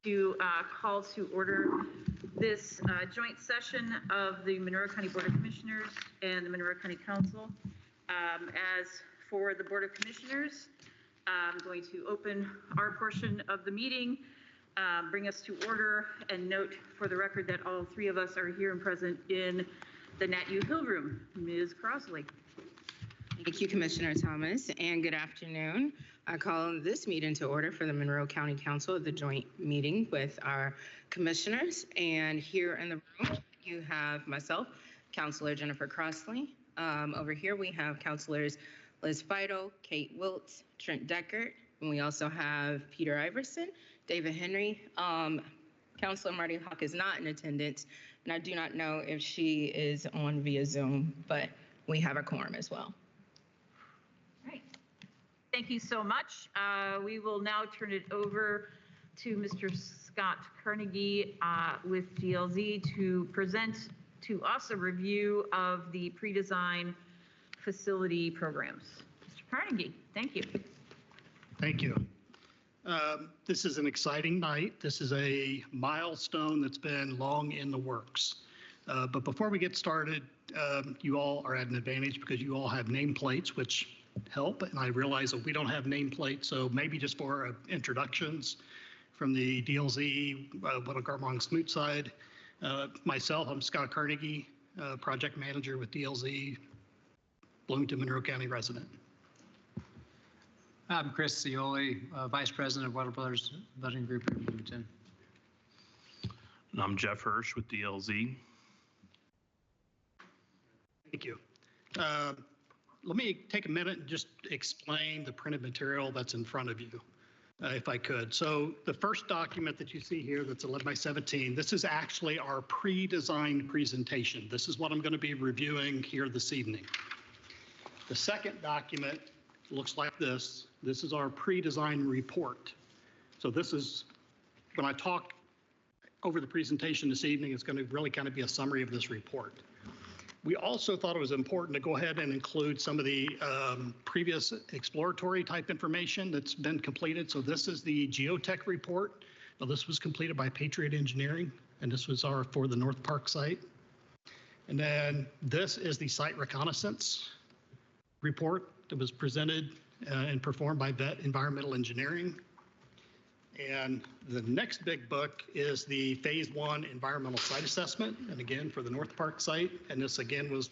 To call to order this joint session of the Monroe County Board of Commissioners and the Monroe County Council. As for the Board of Commissioners, I'm going to open our portion of the meeting, bring us to order, and note for the record that all three of us are here and present in the Nat U Hill Room. Ms. Crosley. Thank you, Commissioner Thomas, and good afternoon. I call this meeting to order for the Monroe County Council, the joint meeting with our commissioners. And here in the room, you have myself, Councilor Jennifer Crossley. Over here, we have Councilors Liz Fidel, Kate Wiltz, Trent Deckert, and we also have Peter Iverson, David Henry. Councilor Marty Hawk is not in attendance, and I do not know if she is on via Zoom, but we have a quorum as well. Thank you so much. We will now turn it over to Mr. Scott Carnegie with DLZ to present to us a review of the pre-design facility programs. Mr. Carnegie, thank you. Thank you. This is an exciting night. This is a milestone that's been long in the works. But before we get started, you all are at an advantage because you all have nameplates, which help, and I realize that we don't have nameplates, so maybe just for introductions from the DLZ, Little Garmong Smoot side. Myself, I'm Scott Carnegie, project manager with DLZ, Bloomington, Monroe County resident. I'm Chris Cioli, vice president of Weller Brothers Building Group in Bloomington. And I'm Jeff Hirsch with DLZ. Thank you. Let me take a minute and just explain the printed material that's in front of you, if I could. So the first document that you see here that's 11 by 17, this is actually our pre-designed presentation. This is what I'm going to be reviewing here this evening. The second document looks like this. This is our pre-design report. So this is, when I talk over the presentation this evening, it's going to really kind of be a summary of this report. We also thought it was important to go ahead and include some of the previous exploratory type information that's been completed. So this is the geotech report. Now, this was completed by Patriot Engineering, and this was for the North Park site. And then this is the site reconnaissance report that was presented and performed by Vet Environmental Engineering. And the next big book is the phase 1 environmental site assessment, and again for the North Park site, and this again was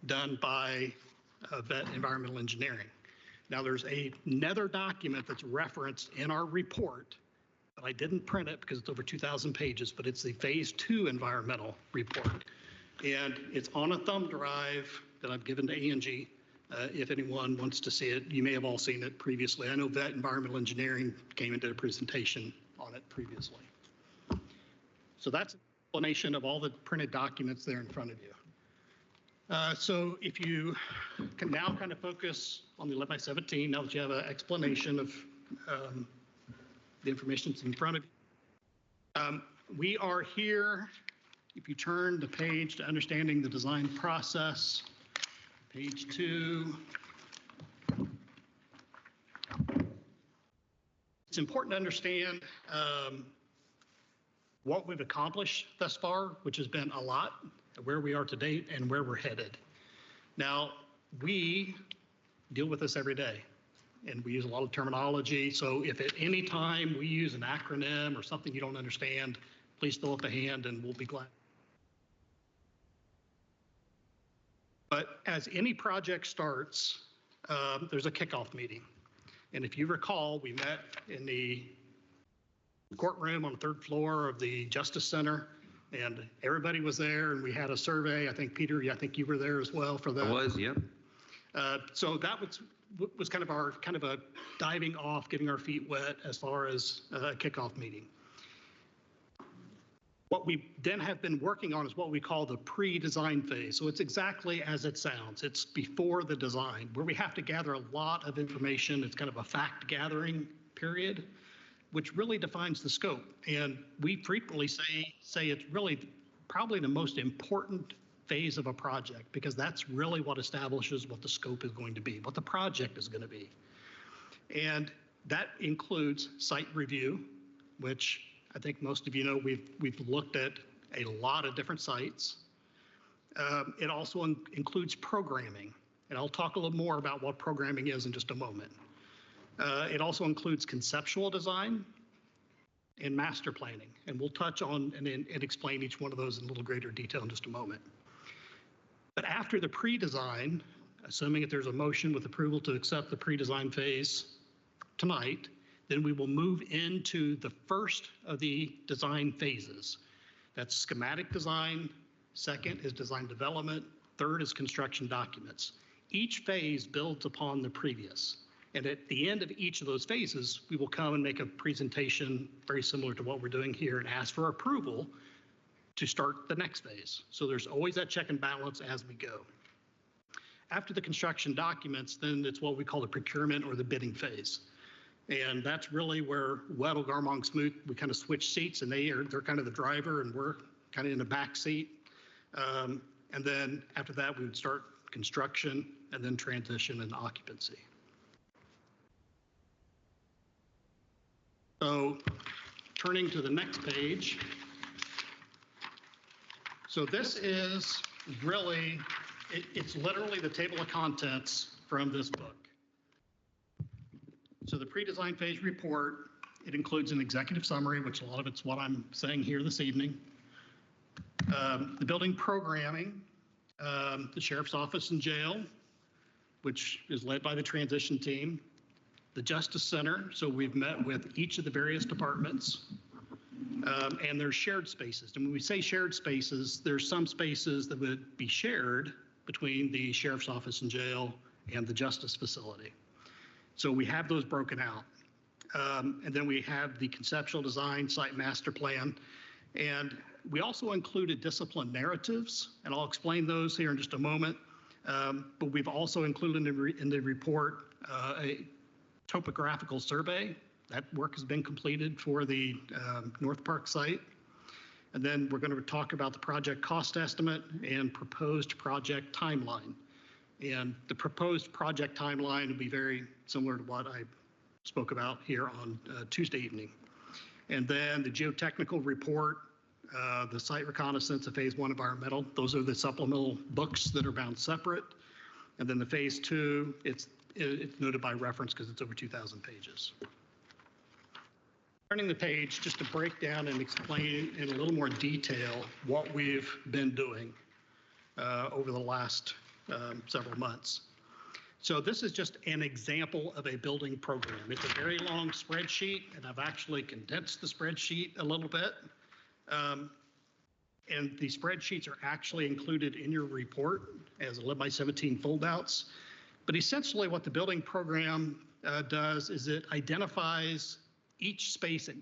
done by Vet Environmental Engineering. Now there's another document that's referenced in our report, but I didn't print it because it's over 2,000 pages, but it's the phase 2 environmental report. And it's on a thumb drive that I've given to Angie. If anyone wants to see it, you may have all seen it previously. I know Vet Environmental Engineering came and did a presentation on it previously. So that's an explanation of all the printed documents there in front of you. So if you can now kind of focus on the 11 by 17, now that you have an explanation of the information that's in front of you. We are here, if you turn the page to understanding the design process, page 2. It's important to understand what we've accomplished thus far, which has been a lot, where we are to date and where we're headed. Now, we deal with this every day, and we use a lot of terminology. So if at any time we use an acronym or something you don't understand, please throw up a hand and we'll be glad. But as any project starts, there's a kickoff meeting. And if you recall, we met in the courtroom on the 3rd floor of the Justice Center, and everybody was there, and we had a survey. I think, Peter, I think you were there as well for that. I was, yep. So that was kind of a diving off, getting our feet wet as far as a kickoff meeting. What we then have been working on is what we call the pre-design phase. So it's exactly as it sounds. It's before the design, where we have to gather a lot of information. It's kind of a fact gathering period, which really defines the scope. And we frequently say it's really probably the most important phase of a project, because that's really what establishes what the scope is going to be, what the project is going to be. And that includes site review, which I think most of you know we've looked at a lot of different sites. It also includes programming, and I'll talk a little more about what programming is in just a moment. It also includes conceptual design and master planning, and we'll touch on and explain each one of those in a little greater detail in just a moment. But after the pre-design, assuming that there's a motion with approval to accept the pre-design phase tonight, then we will move into the first of the design phases. That's schematic design, second is design development, third is construction documents. Each phase builds upon the previous. And at the end of each of those phases, we will come and make a presentation very similar to what we're doing here and ask for approval to start the next phase. So there's always that check and balance as we go. After the construction documents, then it's what we call the procurement or the bidding phase. And that's really where Weddell, Garmong, Smoot, we kind of switch seats, and they're kind of the driver and we're kind of in the back seat. And then after that, we would start construction and then transition and occupancy. So turning to the next page. So this is really, it's literally the table of contents from this book. So the pre-design phase report, it includes an executive summary, which a lot of it's what I'm saying here this evening. The building programming, the sheriff's office and jail, which is led by the transition team. The Justice Center, so we've met with each of the various departments, and there's shared spaces. And when we say shared spaces, there's some spaces that would be shared between the sheriff's office and jail and the justice facility. So we have those broken out. And then we have the conceptual design, site master plan, and we also included discipline narratives, and I'll explain those here in just a moment. But we've also included in the report a topographical survey. That work has been completed for the North Park site. And then we're going to talk about the project cost estimate and proposed project timeline. And the proposed project timeline will be very similar to what I spoke about here on Tuesday evening. And then the geotechnical report, the site reconnaissance of phase 1 environmental, those are the supplemental books that are bound separate. And then the phase 2, it's noted by reference because it's over 2,000 pages. Turning the page just to break down and explain in a little more detail what we've been doing over the last several months. So this is just an example of a building program. It's a very long spreadsheet, and I've actually condensed the spreadsheet a little bit. And the spreadsheets are actually included in your report as 11x17 foldouts. But essentially what the building program does is it identifies each space that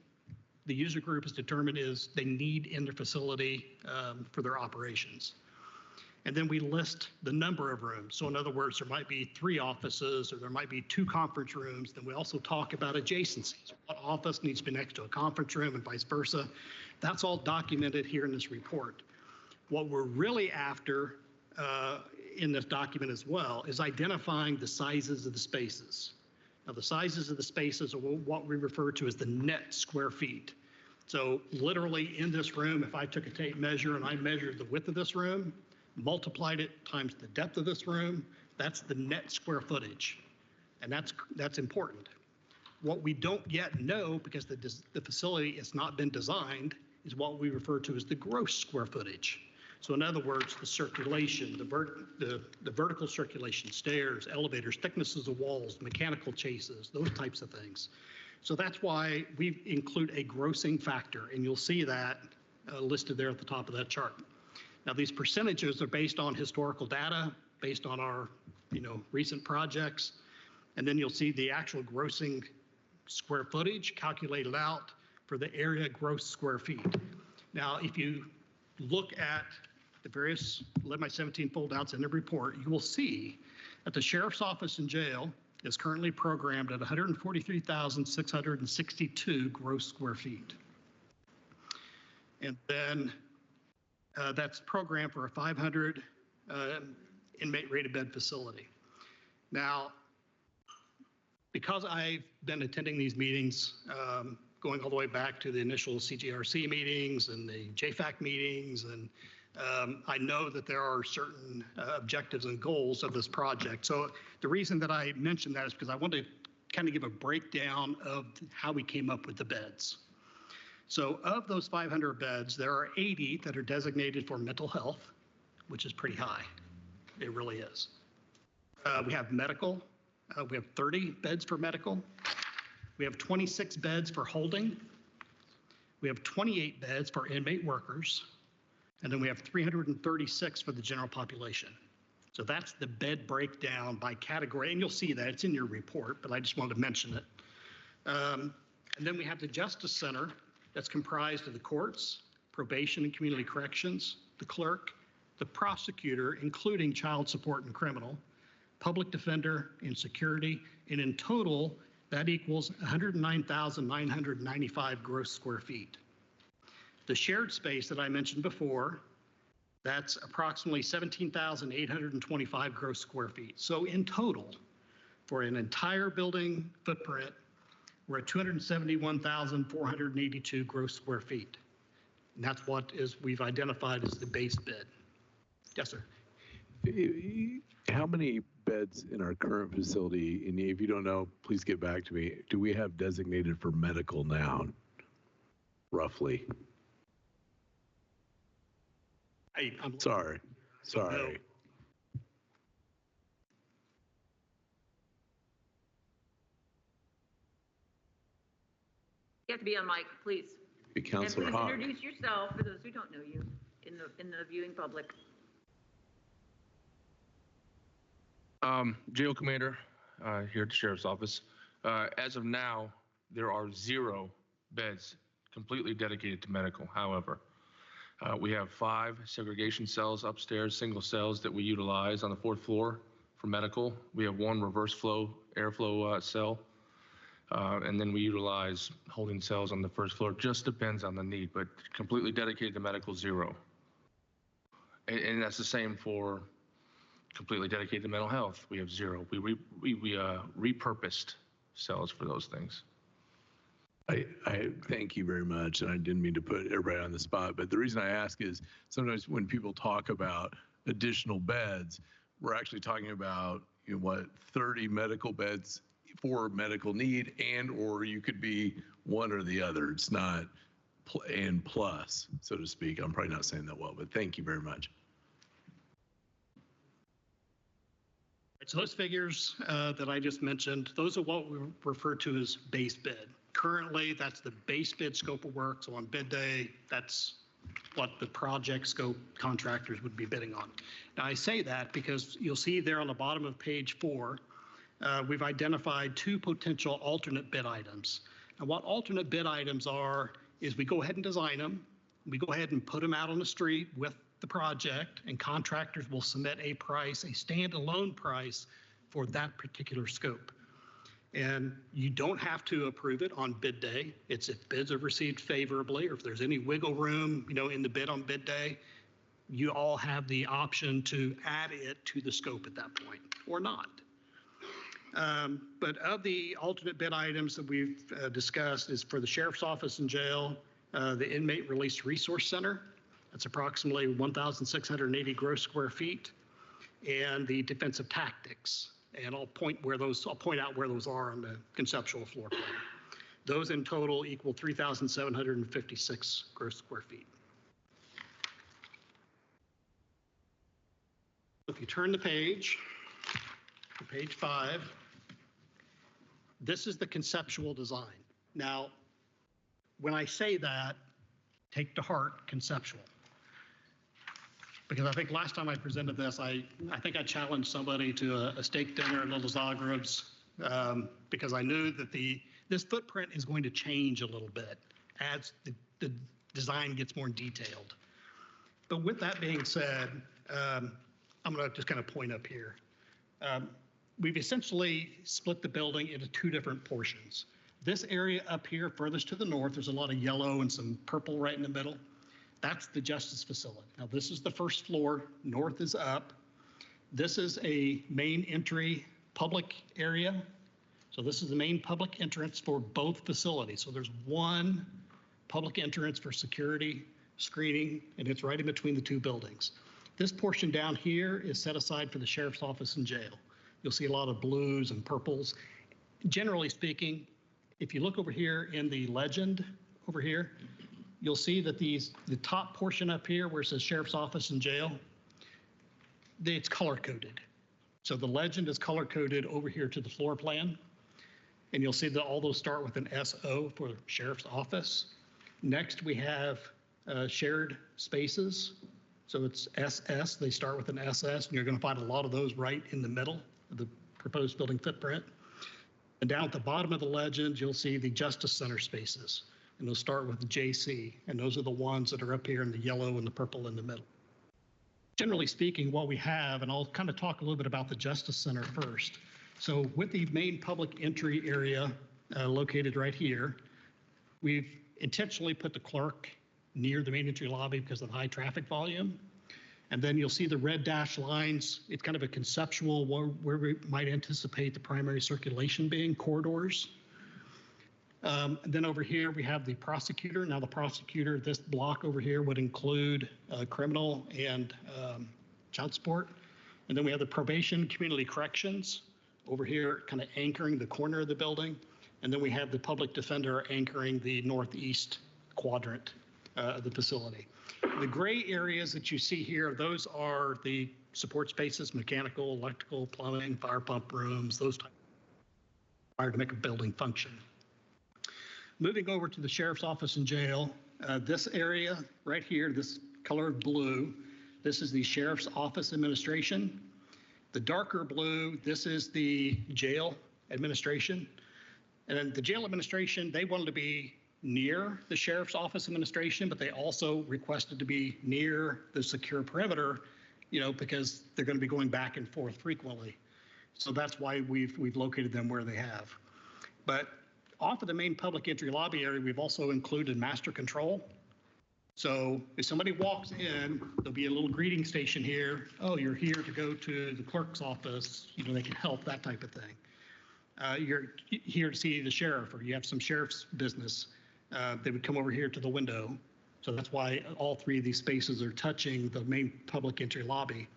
the user group has determined is they need in their facility for their operations. And then we list the number of rooms. So in other words, there might be 3 offices or there might be 2 conference rooms. Then we also talk about adjacencies. What office needs to be next to a conference room and vice versa. That's all documented here in this report. What we're really after in this document as well is identifying the sizes of the spaces. Now the sizes of the spaces are what we refer to as the net square feet. So literally in this room, if I took a tape measure and I measured the width of this room, multiplied it times the depth of this room, that's the net square footage. And that's important. What we don't yet know, because the facility has not been designed, is what we refer to as the gross square footage. So in other words, the circulation, the vertical circulation, stairs, elevators, thicknesses of walls, mechanical chases, those types of things. So that's why we include a grossing factor, and you'll see that listed there at the top of that chart. Now these percentages are based on historical data, based on our recent projects, and then you'll see the actual grossing square footage calculated out for the area gross square feet. Now if you look at the various 11x17 foldouts in the report, you will see that the sheriff's office and jail is currently programmed at 143,662 gross square feet. And then that's programmed for a 500 inmate rated bed facility. Now, because I've been attending these meetings going all the way back to the initial CGRC meetings and the JFAC meetings. And I know that there are certain objectives and goals of this project. So the reason that I mentioned that is because I want to kind of give a breakdown of how we came up with the beds. So of those 500 beds, there are 80 that are designated for mental health, which is pretty high. It really is. We have medical. We have 30 beds for medical. We have 26 beds for holding. We have 28 beds for inmate workers. And then we have 336 for the general population. So that's the bed breakdown by category. And you'll see that it's in your report, but I just wanted to mention it. And then we have the Justice Center that's comprised of the courts, probation and community corrections, the clerk, the prosecutor, including child support and criminal, public defender, and security. And in total, that equals 109,995 gross square feet. The shared space that I mentioned before, that's approximately 17,825 gross square feet. So in total, for an entire building footprint, we're at 271,482 gross square feet. And that's what we've identified as the base bid. Yes, sir. How many beds in our current facility, and if you don't know, please get back to me, do we have designated for medical now, roughly? I'm Sorry. No. You have to be on mic, please. Councilor And please Hogg. introduce yourself for those who don't know you in the viewing public. Jail Commander here at the Sheriff's Office. As of now, there are 0 beds completely dedicated to medical. However, we have 5 segregation cells upstairs, single cells that we utilize on the 4th floor for medical. We have 1 reverse flow, airflow cell. And then we utilize holding cells on the 1st floor. Just depends on the need, but completely dedicated to medical, 0. And that's the same for completely dedicated to mental health. We have 0. We repurposed cells for those things. I thank you very much, and I didn't mean to put everybody on the spot, but the reason I ask is sometimes when people talk about additional beds, we're actually talking about 30 medical beds for medical need, and or you could be one or the other. It's not and plus, so to speak. I'm probably not saying that well, but thank you very much. So those figures that I just mentioned, those are what we refer to as base bid. Currently, that's the base bid scope of work. So on bid day, that's what the project scope contractors would be bidding on. Now I say that because you'll see there on the bottom of page 4, we've identified 2 potential alternate bid items. And what alternate bid items are is we go ahead and design them. We go ahead and put them out on the street with the project, and contractors will submit a price, a standalone price for that particular scope. And you don't have to approve it on bid day. It's if bids are received favorably, or if there's any wiggle room, in the bid on bid day, you all have the option to add it to the scope at that point or not. But of the alternate bid items that we've discussed is for the Sheriff's Office and Jail, the Inmate Release Resource Center. That's approximately 1,680 gross square feet, and the defensive tactics. And I'll point out where those are on the conceptual floor plan. Those in total equal 3,756 gross square feet. If you turn the page, to page 5, this is the conceptual design. Now, when I say that, take to heart conceptual. Because I think last time I presented this, I think I challenged somebody to a steak dinner at Little Zagreb's because I knew that this footprint is going to change a little bit as the design gets more detailed. But with that being said, I'm going to just kind of point up here. We've essentially split the building into 2 different portions. This area up here, furthest to the north, there's a lot of yellow and some purple right in the middle. That's the justice facility. Now this is the 1st floor, north is up. This is a main entry public area. So this is the main public entrance for both facilities. So there's one public entrance for security, screening, and it's right in between the two buildings. This portion down here is set aside for the sheriff's office and jail. You'll see a lot of blues and purples. Generally speaking, if you look over here in the legend over here, you'll see that the top portion up here where it says sheriff's office and jail, it's color coded. So the legend is color coded over here to the floor plan. And you'll see that all those start with an SO for sheriff's office. Next, we have shared spaces. So it's SS, they start with an SS, and you're going to find a lot of those right in the middle of the proposed building footprint. And down at the bottom of the legend, you'll see the Justice Center spaces, and they'll start with the JC, and those are the ones that are up here in the yellow and the purple in the middle. Generally speaking, what we have, and I'll kind of talk a little bit about the Justice Center first. So with the main public entry area located right here, we've intentionally put the clerk near the main entry lobby because of the high traffic volume. And then you'll see the red dashed lines. It's kind of a conceptual where we might anticipate the primary circulation being corridors. And then over here, we have the prosecutor. Now the prosecutor, this block over here would include criminal and child support. And then we have the probation, community corrections over here, kind of anchoring the corner of the building. And then we have the public defender anchoring the northeast quadrant of the facility. The gray areas that you see here, those are the support spaces, mechanical, electrical, plumbing, fire pump rooms, those types required to make a building function. Moving over to the sheriff's office and jail, this area right here, this color of blue, this is the sheriff's office administration. The darker blue, this is the jail administration. And then the jail administration, they wanted to be near the sheriff's office administration, but they also requested to be near the secure perimeter, because they're going to be going back and forth frequently. So that's why we've located them where they have. But off of the main public entry lobby area, we've also included master control. So if somebody walks in, there'll be a little greeting station here. Oh, you're here to go to the clerk's office. They can help, that type of thing. You're here to see the sheriff, or you have some sheriff's business. They would come over here to the window. So that's why all three of these spaces are touching the main public entry lobby.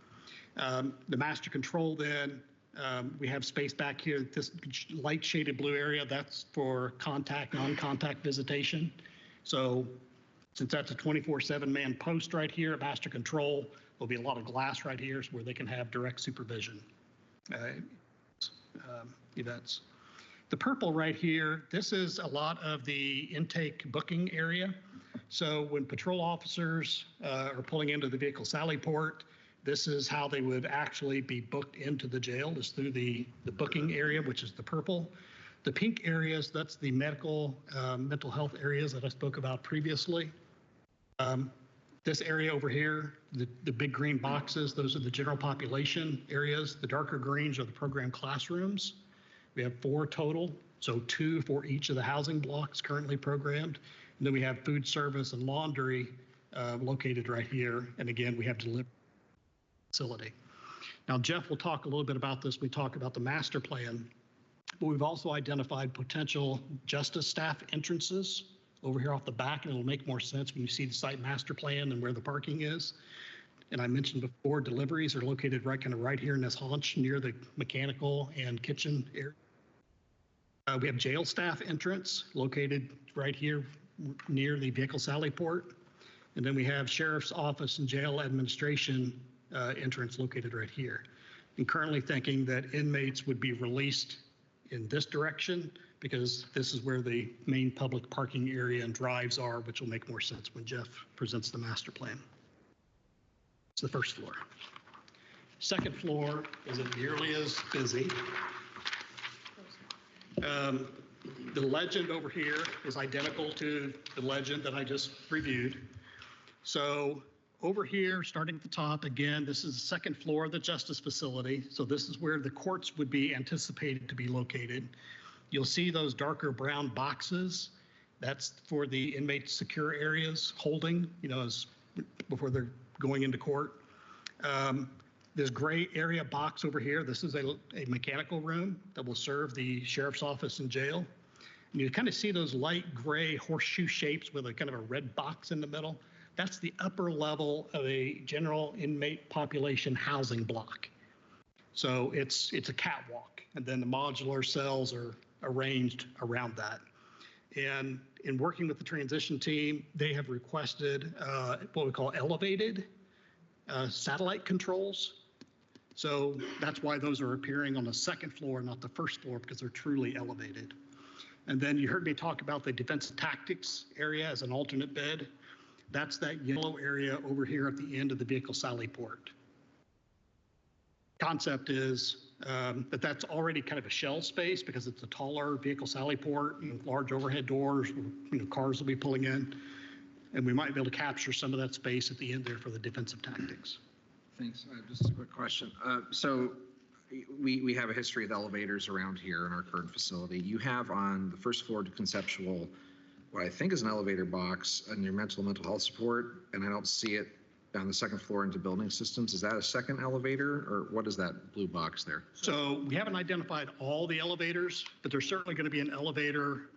The master control then, we have space back here, this light shaded blue area, that's for contact, non-contact visitation. So since that's a 24/7 man post right here at master control, there'll be a lot of glass right here where they can have direct supervision events. The purple right here, this is a lot of the intake booking area. So when patrol officers are pulling into the vehicle sally port, this is how they would actually be booked into the jail, is through the booking area, which is the purple. The pink areas, that's the mental health areas that I spoke about previously. This area over here, the big green boxes, those are the general population areas. The darker greens are the program classrooms. We have 4 total, so 2 for each of the housing blocks currently programmed. And then we have food service and laundry located right here. And again, we have delivery facility. Now, Jeff will talk a little bit about this. We talk about the master plan, but we've also identified potential justice staff entrances over here off the back, and it'll make more sense when you see the site master plan and where the parking is. And I mentioned before, deliveries are located right here in this haunch near the mechanical and kitchen area. We have jail staff entrance located right here near the vehicle sally port. And then we have sheriff's office and jail administration entrance located right here. And currently thinking that inmates would be released in this direction because this is where the main public parking area and drives are, which will make more sense when Jeff presents the master plan. It's the first floor. Second floor isn't nearly as busy. The legend over here is identical to the legend that I just reviewed. So over here, starting at the top, again, this is the second floor of the justice facility. So this is where the courts would be anticipated to be located. You'll see those darker brown boxes. That's for the inmate secure areas holding, as before they're going into court. This gray area box over here, this is a mechanical room that will serve the sheriff's office and jail. And you kind of see those light gray horseshoe shapes with a kind of a red box in the middle. That's the upper level of a general inmate population housing block. So it's a catwalk, and then the modular cells are arranged around that. And in working with the transition team, they have requested what we call elevated satellite controls. So that's why those are appearing on the second floor, not the first floor, because they're truly elevated. And then you heard me talk about the defensive tactics area as an alternate bed. That's that yellow area over here at the end of the vehicle sally port. Concept is that that's already kind of a shell space because it's a taller vehicle sally port and large overhead doors, cars will be pulling in. And we might be able to capture some of that space at the end there for the defensive tactics. Thanks. Just a quick question. So we have a history of elevators around here in our current facility. You have on the first floor to conceptual, what I think is an elevator box on your mental health support, and I don't see it on the second floor into building systems. Is that a second elevator, or what is that blue box there? So we haven't identified all the elevators, but there's certainly going to be an elevator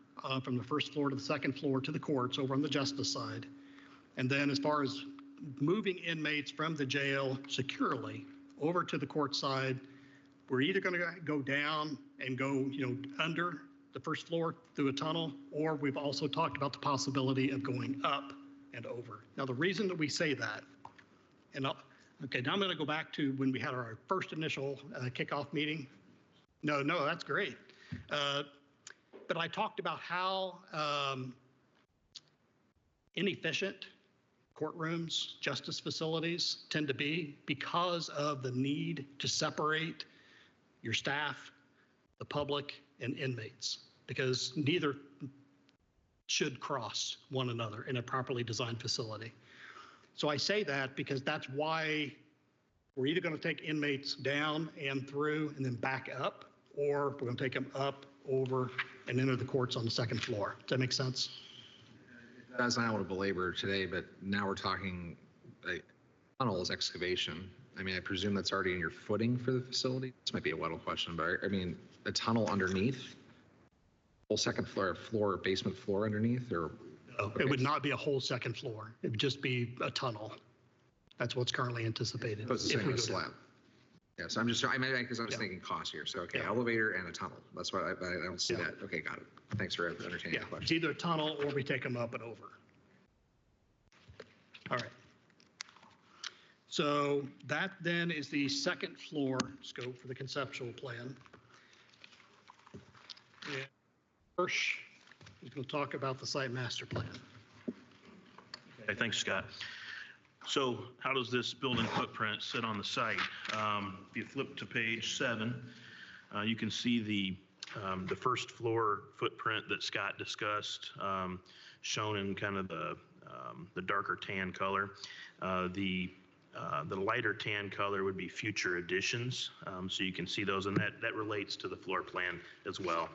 from the first floor to the second floor to the courts over on the justice side. And then as far as moving inmates from the jail securely over to the court side, we're either going to go down and go, under the first floor through a tunnel, or we've also talked about the possibility of going up and over. Now, the reason that we say that, okay, now I'm going to go back to when we had our first initial kickoff meeting. No, that's great. But I talked about how inefficient courtrooms, justice facilities tend to be because of the need to separate your staff, the public, and inmates, because neither should cross one another in a properly designed facility. So I say that because that's why we're either going to take inmates down and through and then back up, or we're going to take them up, over, and enter the courts on the second floor. Does that make sense? As I don't want to belabor today, but now we're talking tunnel is excavation. I mean, I presume that's already in your footing for the facility. This might be a Weddle question, but I mean, a tunnel underneath, whole second floor, basement floor underneath, or? No, okay. It would not be a whole second floor. It would just be a tunnel. That's what's currently anticipated. But it's the same as slab. Yes, I'm just, because I was thinking cost here. So, okay, elevator and a tunnel. That's why I don't see that. Okay, got it. Thanks for entertaining the question. It's either a tunnel or we take them up and over. All right. So that then is the second floor scope for the conceptual plan. And first, we're going to talk about the site master plan. Okay, thanks, Scott. So how does this building footprint sit on the site? If you flip to page 7, you can see the first floor footprint that Scott discussed, shown in kind of the darker tan color. The lighter tan color would be future additions, so you can see those, and that relates to the floor plan as well.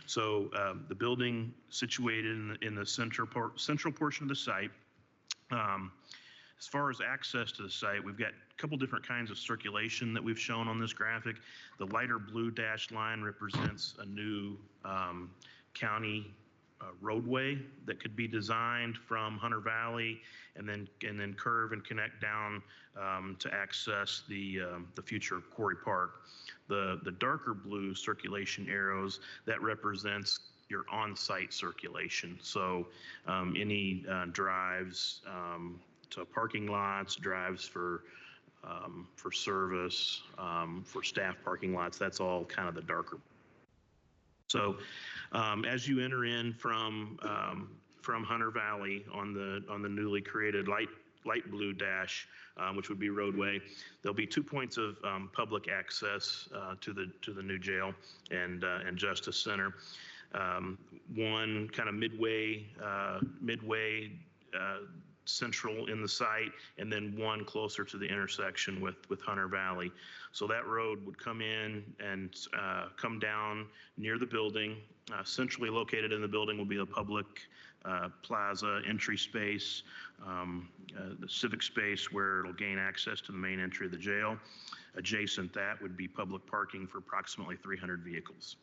So the building situated in the central portion of the site. As far as access to the site, we've got a couple different kinds of circulation that we've shown on this graphic. The lighter blue dashed line represents a new county roadway that could be designed from Hunter Valley and then curve and connect down to access the future Quarry Park. The darker blue circulation arrows, that represents your on-site circulation. So any drives to parking lots, drives for service, for staff parking lots, that's all kind of the darker. So as you enter in from Hunter Valley on the newly created light blue dash, which would be roadway, there'll be 2 points of public access to the new jail and Justice Center. One kind of midway central in the site, and then one closer to the intersection with Hunter Valley. So that road would come in and come down near the building. Centrally located in the building will be a public plaza entry space, the civic space where it'll gain access to the main entry of the jail. Adjacent that would be public parking for approximately 300 vehicles.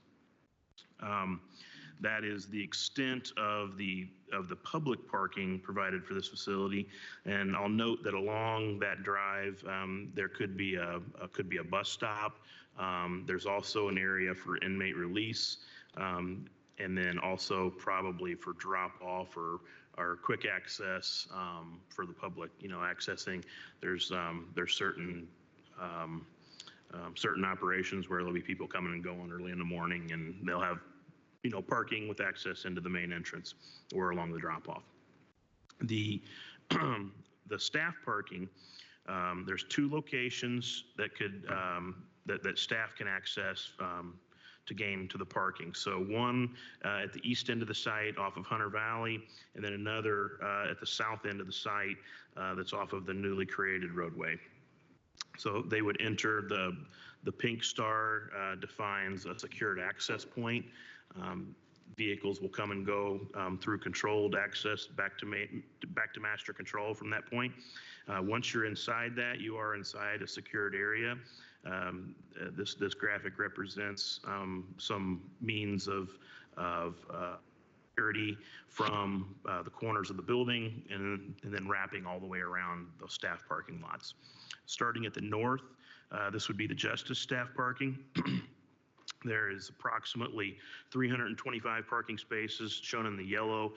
That is the extent of the public parking provided for this facility. And I'll note that along that drive, there could be a bus stop. There's also an area for inmate release, and then also probably for drop off or quick access for the public. Accessing. There's certain certain operations where there'll be people coming and going early in the morning, and they'll have parking with access into the main entrance or along the drop-off. The staff parking, there's 2 locations that could that staff can access to gain to the parking. So one at the east end of the site off of Hunter Valley, and then another at the south end of the site that's off of the newly created roadway. So they would enter the pink star defines a secured access point. Vehicles will come and go through controlled access back to master control from that point. Once you're inside that, you are inside a secured area. This graphic represents some means of security from the corners of the building and then wrapping all the way around those staff parking lots. Starting at the north, this would be the justice staff parking. There is approximately 325 parking spaces shown in the yellow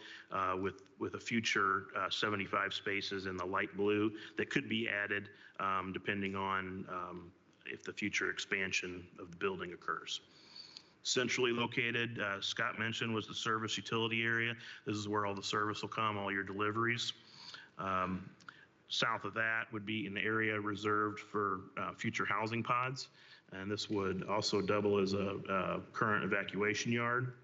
with a future 75 spaces in the light blue that could be added depending on if the future expansion of the building occurs. Centrally located, Scott mentioned, was the service utility area. This is where all the service will come, all your deliveries. South of that would be an area reserved for future housing pods. And this would also double as a current evacuation yard.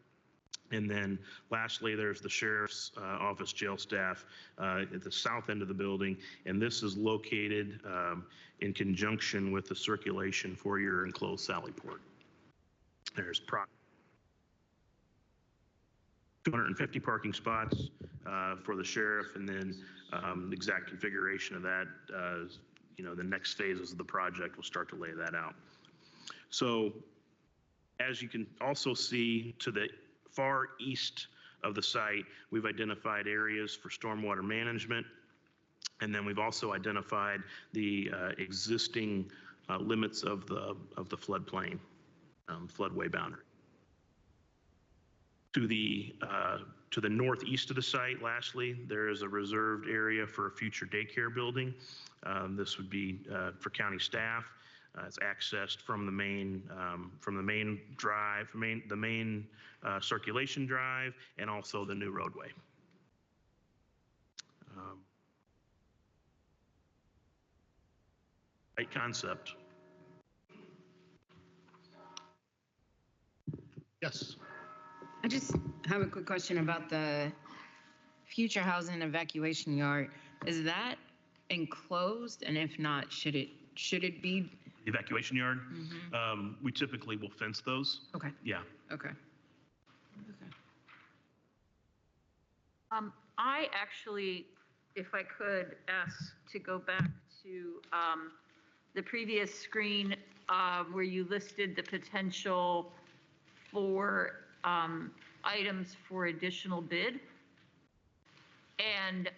And then lastly, there's the sheriff's office jail staff at the south end of the building. And this is located in conjunction with the circulation for your enclosed sally port. There's 250 parking spots for the sheriff, and then the exact configuration of that, the next phases of the project will start to lay that out. So as you can also see to the far east of the site, we've identified areas for stormwater management, and then we've also identified the existing limits of the floodplain, floodway boundary. To the northeast of the site, lastly, there is a reserved area for a future daycare building. This would be for county staff. It's accessed from the main drive, the main circulation drive, and also the new roadway. Right concept. Yes. I just have a quick question about the future housing evacuation yard. Is that enclosed? And if not, should it be? Evacuation yard? Mm-hmm. We typically will fence those. Okay. Yeah. Okay. I actually, if I could ask to go back to the previous screen where you listed the potential for items for additional bid. And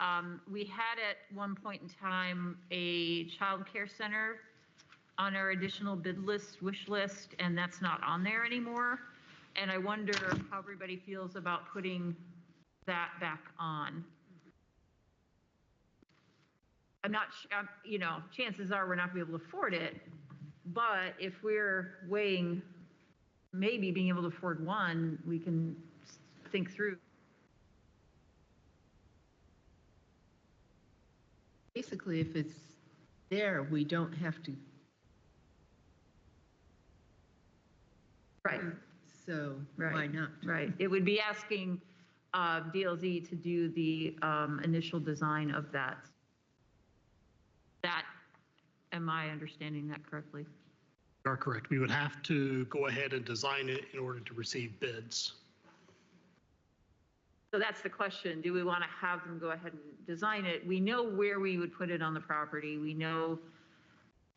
we had at one point in time a child care center on our additional bid list, wish list, and that's not on there anymore. And I wonder how everybody feels about putting that back on. I'm not, chances are we're not gonna be able to afford it, but if we're weighing maybe being able to afford one, we can think through. Basically, if it's there, we don't have to. Right. So why not? Right. It would be asking DLZ to do the initial design of that. Am I understanding that correctly? You are correct. We would have to go ahead and design it in order to receive bids. So that's the question. Do we want to have them go ahead and design it? We know where we would put it on the property. We know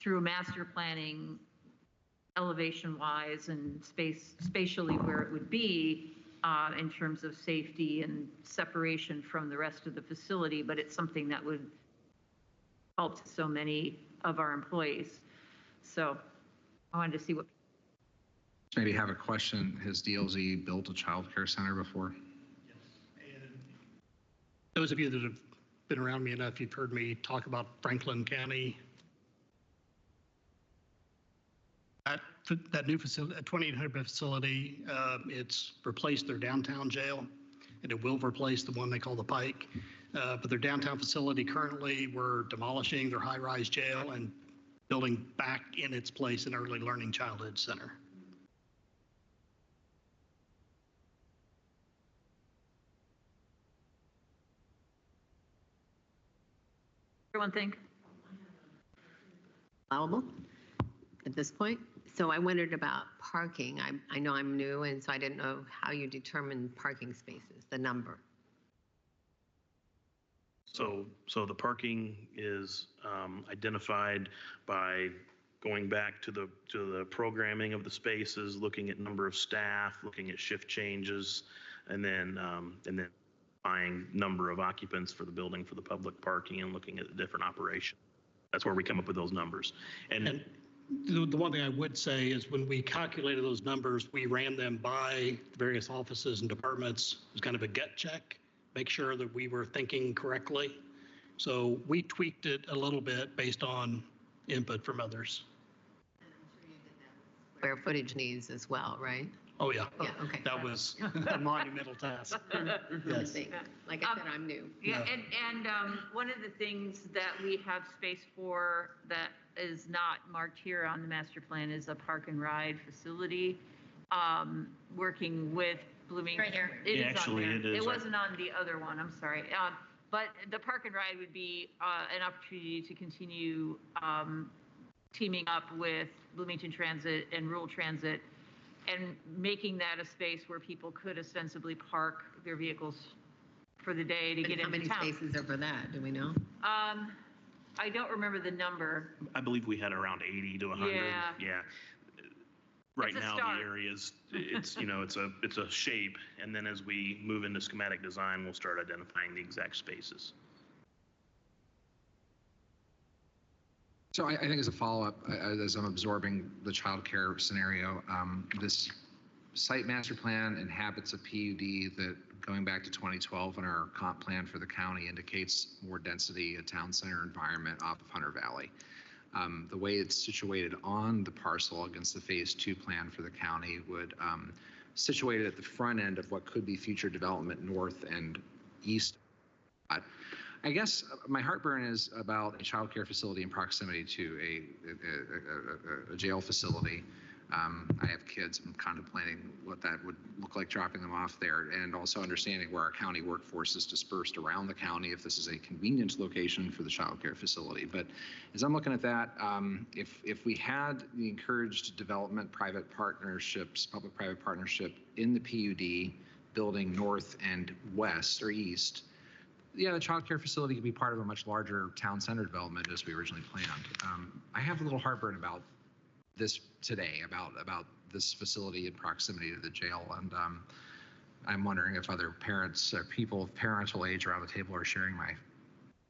through master planning, elevation-wise and spatially where it would be in terms of safety and separation from the rest of the facility, but it's something that would help so many of our employees. So I wanted to see what. Maybe have a question. Has DLZ built a child care center before? And those of you that have been around me enough, you've heard me talk about Franklin County. That new facility, a 2,800-bed facility, it's replaced their downtown jail, and it will replace the one they call the Pike. But their downtown facility currently, we're demolishing their high-rise jail and building back in its place an early learning childhood center. Everyone think? Allowable at this point. So I wondered about parking. I know I'm new, and so I didn't know how you determine parking spaces, the number. So the parking is identified by going back to the programming of the spaces, looking at number of staff, looking at shift changes, and then buying number of occupants for the building for the public parking and looking at the different operations. That's where we come up with those numbers. And the one thing I would say is when we calculated those numbers, we ran them by various offices and departments as kind of a gut check, make sure that we were thinking correctly. So we tweaked it a little bit based on input from others. Square footage needs as well, right? Oh, yeah. Yeah, okay. That was a monumental task. Yes. Like I said, I'm new. Yeah, and one of the things that we have space for that is not marked here on the master plan is a park and ride facility, working with Bloomington. Right here. It is on actually, there. it is. It wasn't on the other one, I'm sorry. But the park and ride would be an opportunity to continue teaming up with Bloomington Transit and Rural Transit and making that a space where people could ostensibly park their vehicles for the day to get into town. How many spaces are for that? Do we know? I don't remember the number. I believe we had around 80 to 100. Yeah. Right It's a now, start. the areas, it's a shape, and then as we move into schematic design, we'll start identifying the exact spaces. So I think as a follow-up, as I'm absorbing the childcare scenario, this site master plan inhabits a PUD that, going back to 2012 in our comp plan for the county, indicates more density, a town center environment off of Hunter Valley. The way it's situated on the parcel against the phase 2 plan for the county would situate it at the front end of what could be future development north and east. I guess my heartburn is about a child care facility in proximity to a jail facility. I have kids. I'm contemplating what that would look like dropping them off there, and also understanding where our county workforce is dispersed around the county if this is a convenient location for the child care facility. But as I'm looking at that, if we had the encouraged development private partnerships, public-private partnership in the PUD building north and west or east, yeah, the child care facility could be part of a much larger town center development as we originally planned. I have a little heartburn about this today, about this facility in proximity to the jail, and I'm wondering if other parents or people of parental age around the table are sharing my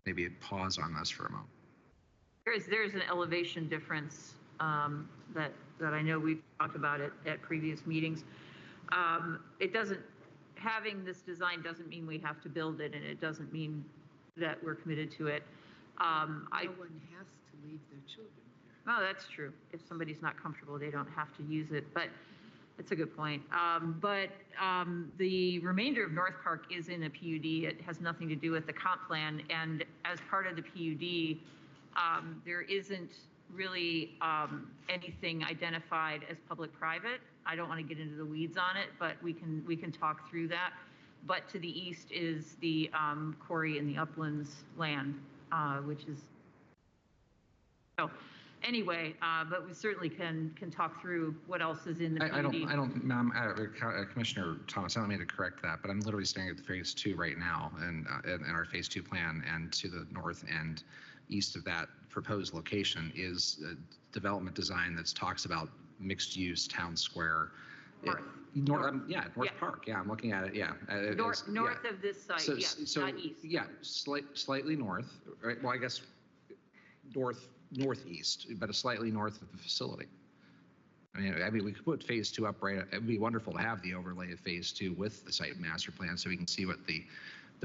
maybe pause on this for a moment. There's an elevation difference that I know we've talked about it at previous meetings. It doesn't. Having this design doesn't mean we have to build it, and it doesn't mean that we're committed to it. No one has to leave their children there. Oh, that's true. If somebody's not comfortable, they don't have to use it, but it's a good point. The remainder of North Park is in a PUD. It has nothing to do with the comp plan, and as part of the PUD, there isn't really anything identified as public-private. I don't want to get into the weeds on it, but we can talk through that. But to the east is the quarry and the uplands land, which is so. anyway, but we certainly can talk through what else is in the I PUD. Ma'am, Commissioner Thomas, I don't mean to correct that, but I'm literally staring at the phase 2 right now and our phase 2 plan, and to the north and east of that proposed location is a development design that talks about mixed use town square. North Park. Yeah, I'm looking at it. Yeah. North of this site, not east. Yeah, slightly north, right? Well, I guess northeast, but slightly north of the facility. I mean, we could put phase 2 up right. It would be wonderful to have the overlay of phase 2 with the site master plan, so we can see what the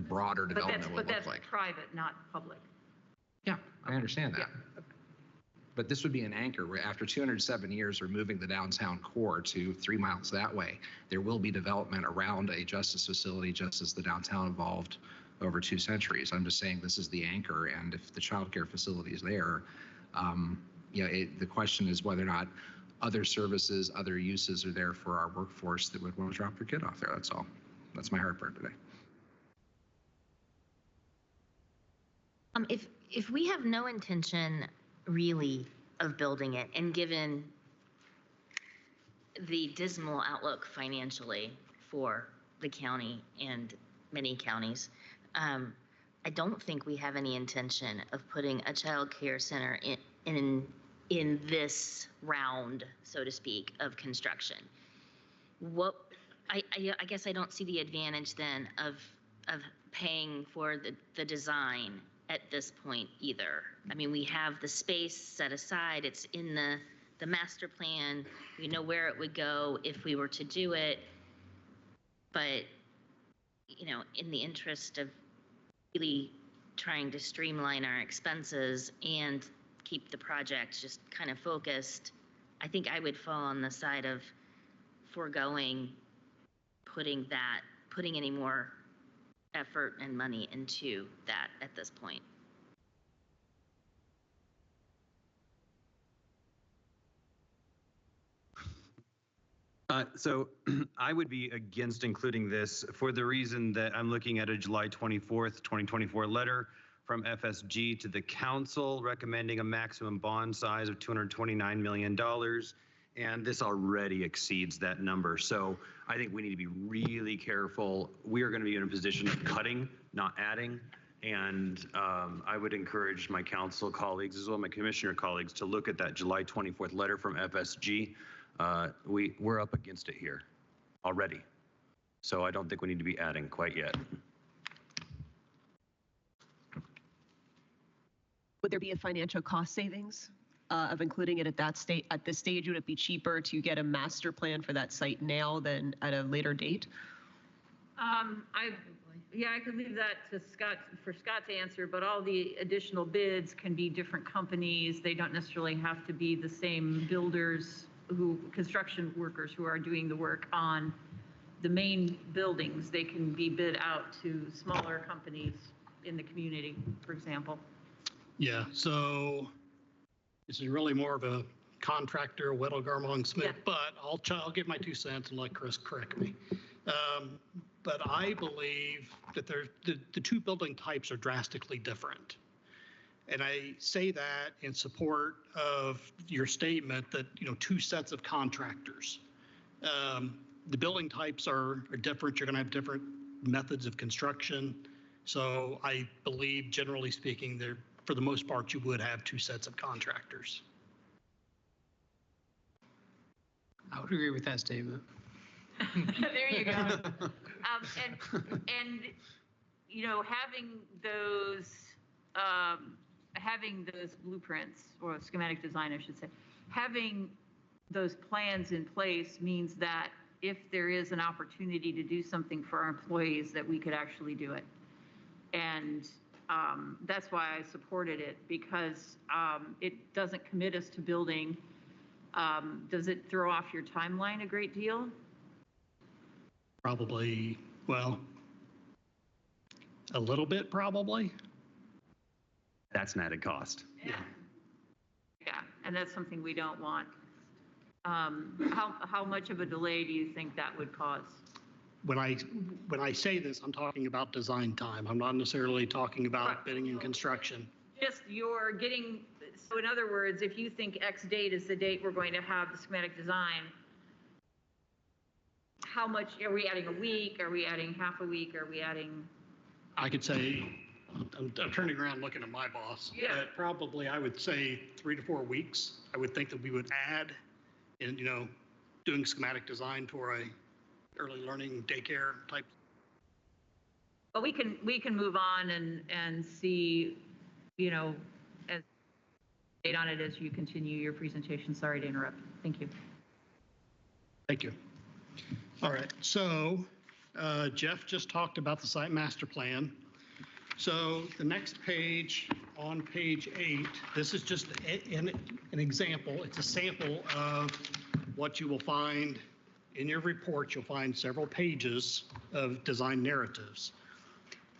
broader development would look like. But that's private, not public. Yeah, I understand that. Yeah. But this would be an anchor where after 207 years, we're moving the downtown core to 3 miles that way. There will be development around a justice facility, just as the downtown evolved over 2 centuries. I'm just saying this is the anchor, and if the child care facility is there, the question is whether or not other services, other uses are there for our workforce that would want to drop their kid off there. That's all. That's my heartburn today. If we have no intention really of building it, and given the dismal outlook financially for the county and many counties, I don't think we have any intention of putting a child care center in this round, so to speak, of construction. I guess I don't see the advantage then of paying for the design at this point either. I mean, we have the space set aside. It's in the master plan. We know where it would go if we were to do it. But, in the interest of really trying to streamline our expenses and keep the project just kind of focused, I think I would fall on the side of foregoing putting any more effort and money into that at this point. So I would be against including this for the reason that I'm looking at a July 24th, 2024 letter from FSG to the council recommending a maximum bond size of $229 million. And this already exceeds that number. So I think we need to be really careful. We are going to be in a position of cutting, not adding. And I would encourage my council colleagues, as well as my commissioner colleagues, to look at that July 24th letter from FSG. We're up against it here already. So I don't think we need to be adding quite yet. Would there be a financial cost savings of including it at this stage? Would it be cheaper to get a master plan for that site now than at a later date? I could leave that to Scott, for Scott to answer, but all the additional bids can be different companies. They don't necessarily have to be the same builders, construction workers who are doing the work on the main buildings. They can be bid out to smaller companies in the community, for example. Yeah, so this is really more of a contractor, Weddell Garmong Smith, but I'll give my 2 cents and let Chris correct me. But I believe that the 2 building types are drastically different. And I say that in support of your statement that, 2 sets of contractors. The building types are different. You're going to have different methods of construction. So I believe, generally speaking, for the most part, you would have 2 sets of contractors. I would agree with that statement. There you go. Having those blueprints, or schematic design, I should say, having those plans in place means that if there is an opportunity to do something for our employees, that we could actually do it. And that's why I supported it, because it doesn't commit us to building. Does it throw off your timeline a great deal? Probably, well, a little bit, probably. That's an added cost. Yeah, and that's something we don't want. How much of a delay do you think that would cause? When I say this, I'm talking about design time. I'm not necessarily talking about bidding and construction. Just you're getting so in other words, if you think X date is the date we're going to have the schematic design, how much, are we adding a week? Are we adding half a week? Are we adding? I could say, I'm turning around looking at my boss. Yeah. Probably, I would say 3 to 4 weeks. I would think that we would add in, doing schematic design for a early learning daycare type. But we can move on and see, as date on it as you continue your presentation. Sorry to interrupt. Thank you. Thank you. All right, so Jeff just talked about the site master plan. So the next page, on page 8, this is just an example. It's a sample of what you will find in your report. You'll find several pages of design narratives.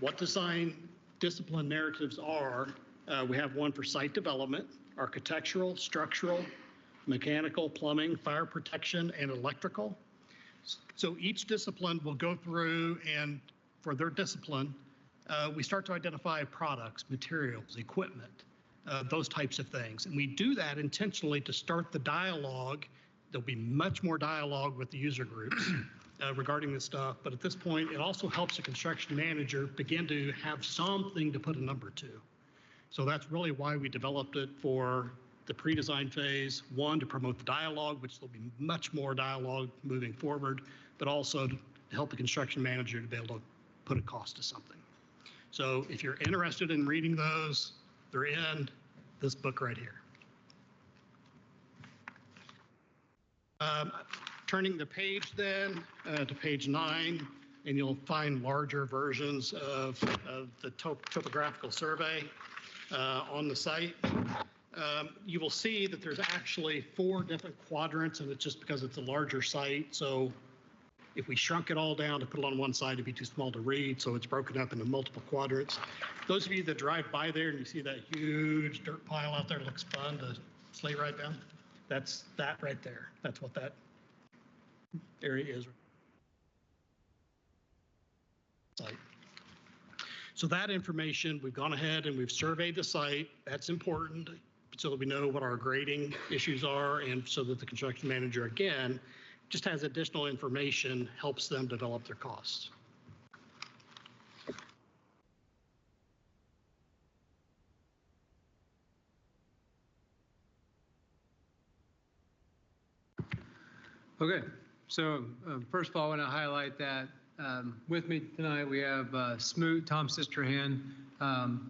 What design discipline narratives are, we have one for site development, architectural, structural, mechanical, plumbing, fire protection, and electrical. So each discipline will go through, and for their discipline, we start to identify products, materials, equipment, those types of things. And we do that intentionally to start the dialogue. There'll be much more dialogue with the user groups regarding this stuff. But at this point, it also helps the construction manager begin to have something to put a number to. So that's really why we developed it for the pre-design phase, one, to promote the dialogue, which there'll be much more dialogue moving forward, but also to help the construction manager to be able to put a cost to something. So if you're interested in reading those, they're in this book right here. Turning the page then to page 9, and you'll find larger versions of the topographical survey on the site. You will see that there's actually 4 different quadrants, and it's just because it's a larger site. So if we shrunk it all down to put it on one side, it'd be too small to read. So it's broken up into multiple quadrants. Those of you that drive by there and you see that huge dirt pile out there, it looks fun to sleigh ride down. That's that right there. That's what that area is. Site. So that information, we've gone ahead and we've surveyed the site. That's important so that we know what our grading issues are, and so that the construction manager, again, just has additional information, helps them develop their costs. Okay, so first of all, I want to highlight that with me tonight we have Smoot, Tom Sistrahan,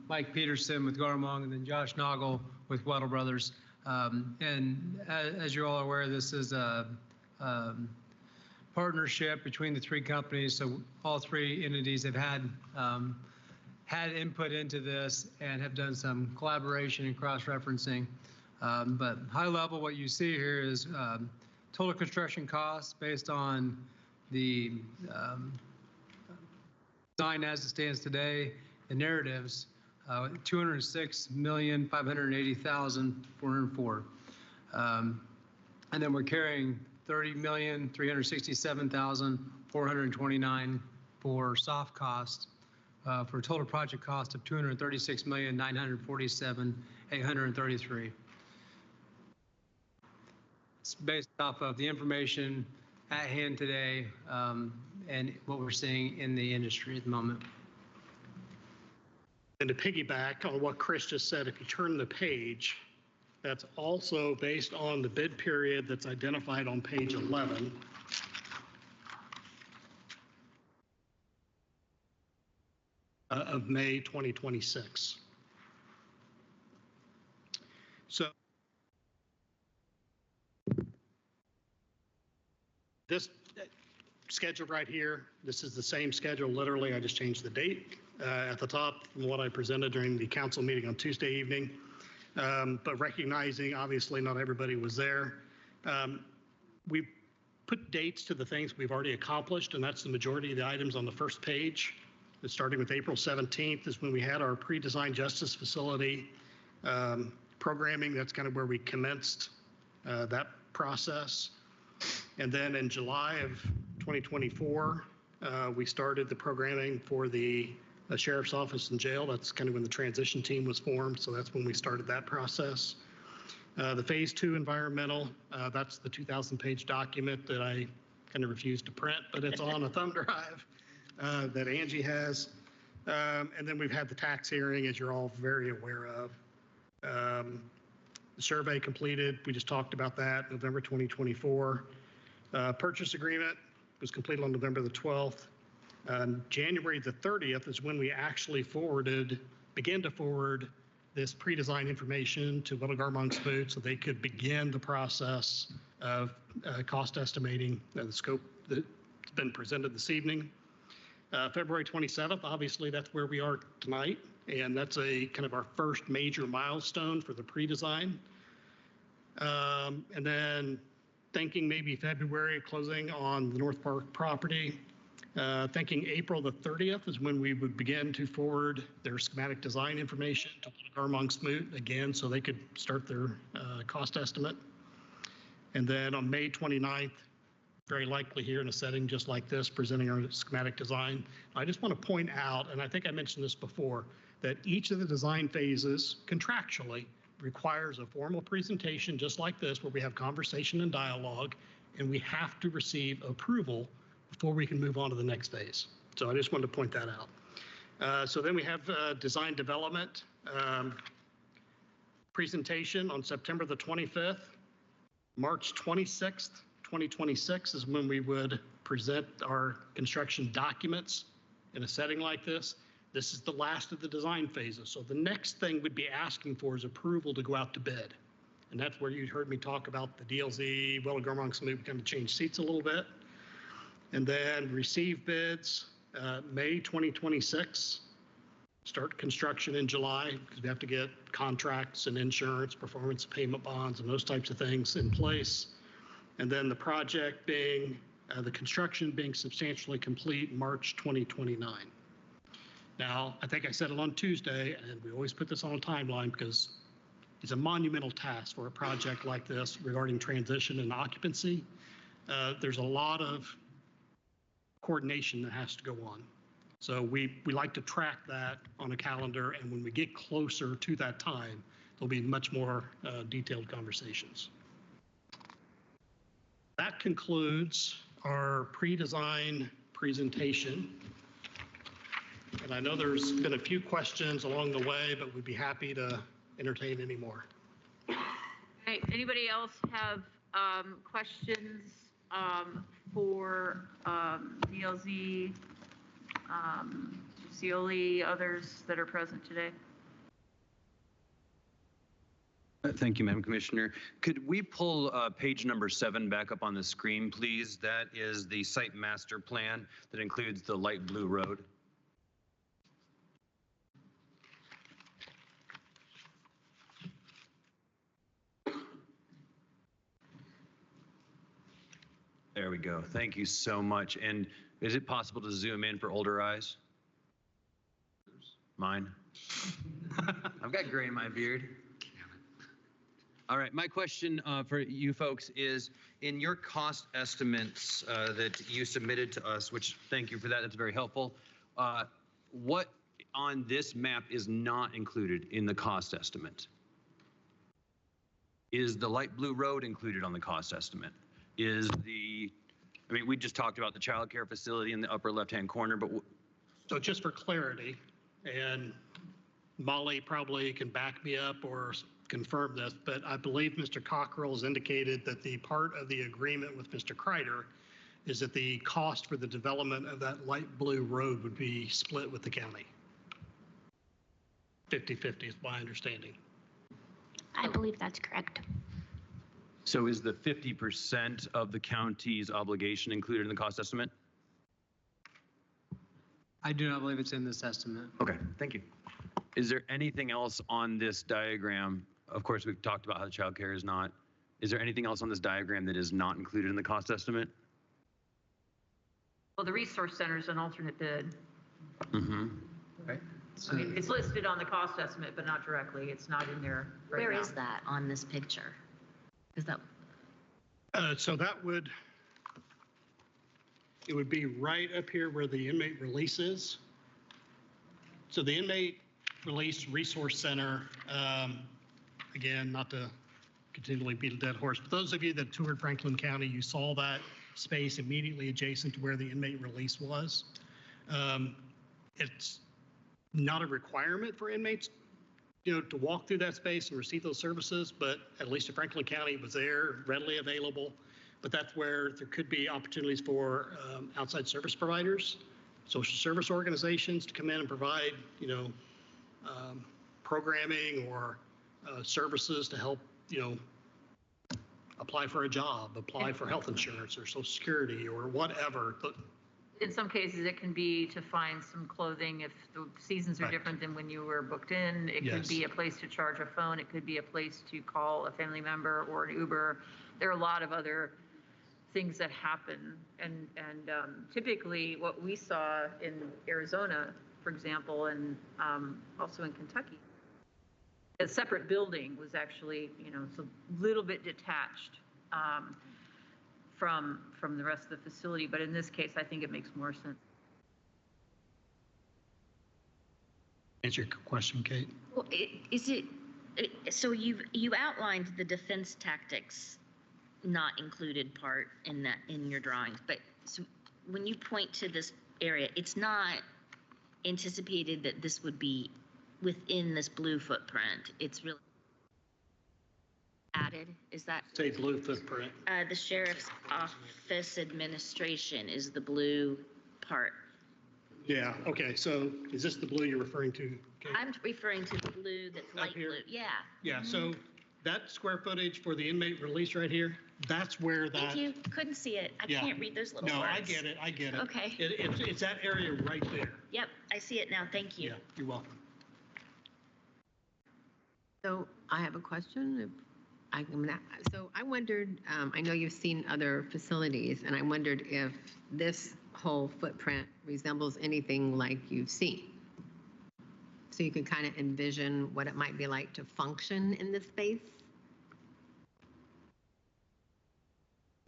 Mike Peterson with Garmong, and then Josh Noggle with Weddle Brothers. And as you're all aware, this is a partnership between the 3 companies. So all 3 entities have had input into this and have done some collaboration and cross-referencing. But high level, what you see here is total construction costs based on the design as it stands today, the narratives, $206,580,404. And then we're carrying $30,367,429 for soft costs, for a total project cost of $236,947,833. It's based off of the information at hand today and what we're seeing in the industry at the moment. And to piggyback on what Chris just said, if you turn the page, that's also based on the bid period that's identified on page 11. Of May 2026. So this schedule right here, this is the same schedule, literally, I just changed the date at the top from what I presented during the council meeting on Tuesday evening. But recognizing, obviously, not everybody was there. We put dates to the things we've already accomplished, and that's the majority of the items on the first page. Starting with April 17th is when we had our pre-design justice facility programming. That's kind of where we commenced that process. And then in July of 2024, we started the programming for the the sheriff's office and jail. That's kind of when the transition team was formed, so that's when we started that process. The phase 2 environmental, that's the 2,000-page document that I kind of refused to print, but it's on a thumb drive that Angie has. And then we've had the tax hearing, as you're all very aware of. The survey completed, we just talked about that, November 2024. Purchase agreement was completed on November the 12th. January the 30th is when we actually began to forward this pre-design information to Little Garmong Spoot so they could begin the process of cost estimating the scope that's been presented this evening. February 27th, obviously that's where we are tonight, and that's a kind of our first major milestone for the pre-design. And then thinking maybe February closing on the North Park property. Thinking April the 30th is when we would begin to forward their schematic design information to Garmong Smoot again, so they could start their cost estimate. And then on May 29th, very likely here in a setting just like this, presenting our schematic design. I just want to point out, and I think I mentioned this before, that each of the design phases contractually requires a formal presentation just like this, where we have conversation and dialogue, and we have to receive approval before we can move on to the next phase. So I just wanted to point that out. So then we have design development presentation on September the 25th. March 26th, 2026 is when we would present our construction documents in a setting like this. This is the last of the design phases. So the next thing we'd be asking for is approval to go out to bid. And that's where you heard me talk about the DLZ, Willow Garmong Smoot, kind of change seats a little bit. And then receive bids May 2026, start construction in July, because we have to get contracts and insurance, performance payment bonds, and those types of things in place. And then the project being, the construction being substantially complete March 2029. Now, I think I said it on Tuesday, and we always put this on a timeline because it's a monumental task for a project like this regarding transition and occupancy. There's a lot of coordination that has to go on. So we like to track that on a calendar, and when we get closer to that time, there'll be much more detailed conversations. That concludes our pre-design presentation. And I know there's been a few questions along the way, but we'd be happy to entertain any more. Okay, anybody else have questions for DLZ, Cioli, others that are present today? Thank you, Madam Commissioner. Could we pull page number 7 back up on the screen, please? That is the site master plan that includes the light blue road. There we go. Thank you so much. And is it possible to zoom in for older eyes? Mine? I've got gray in my beard. All right, my question for you folks is, in your cost estimates that you submitted to us, which thank you for that, that's very helpful, what on this map is not included in the cost estimate? Is the light blue road included on the cost estimate? Is the, I mean, we just talked about the child care facility in the upper left-hand corner, but. So just for clarity, and Molly probably can back me up or confirm this, but I believe Mr. Cockrell has indicated that the part of the agreement with Mr. Kreider is that the cost for the development of that light blue road would be split with the county. 50-50 is my understanding. I believe that's correct. So is the 50% of the county's obligation included in the cost estimate? I do not believe it's in this estimate. Okay, thank you. Is there anything else on this diagram? Of course, we've talked about how the child care is not. Is there anything else on this diagram that is not included in the cost estimate? Well, the resource center is an alternate bid. Mm-hmm. Right. I mean, it's listed on the cost estimate, but not directly. It's not in there right now. Where is that on this picture? Is that? So that would, it would be right up here where the inmate release is. So the Inmate Release Resource Center, again, not to continually beat a dead horse, but those of you that toured Franklin County, you saw that space immediately adjacent to where the inmate release was. It's not a requirement for inmates, to walk through that space and receive those services, but at least in Franklin County, it was there, readily available. But that's where there could be opportunities for outside service providers, social service organizations to come in and provide, programming or services to help, apply for a job, apply for health insurance or Social Security or whatever. In some cases, it can be to find some clothing if the seasons are Right. different than when you were booked in. It could Yes. be a place to charge a phone. It could be a place to call a family member or an Uber. There are a lot of other things that happen. And typically what we saw in Arizona, for example, and also in Kentucky, a separate building was actually, it's a little bit detached from the rest of the facility. But in this case, I think it makes more sense. Answer your question, Kate. Well, so you outlined the defense tactics not included part in your drawings, but so when you point to this area, it's not anticipated that this would be within this blue footprint. It's really added. Is that? Say blue footprint. The sheriff's office administration is the blue part. Yeah, okay, so is this the blue you're referring to, Kate? I'm referring to the blue that's light here? blue. Yeah. Yeah, so that square footage for the inmate release right here, that's where that. Thank you. Couldn't see it. I Yeah. can't read those little No, words. I get it. Okay. It's that area right there. Yep, I see it now. Thank you. Yeah, you're welcome. So I have a question. So I wondered, I know you've seen other facilities, and I wondered if this whole footprint resembles anything like you've seen. So you could kind of envision what it might be like to function in this space?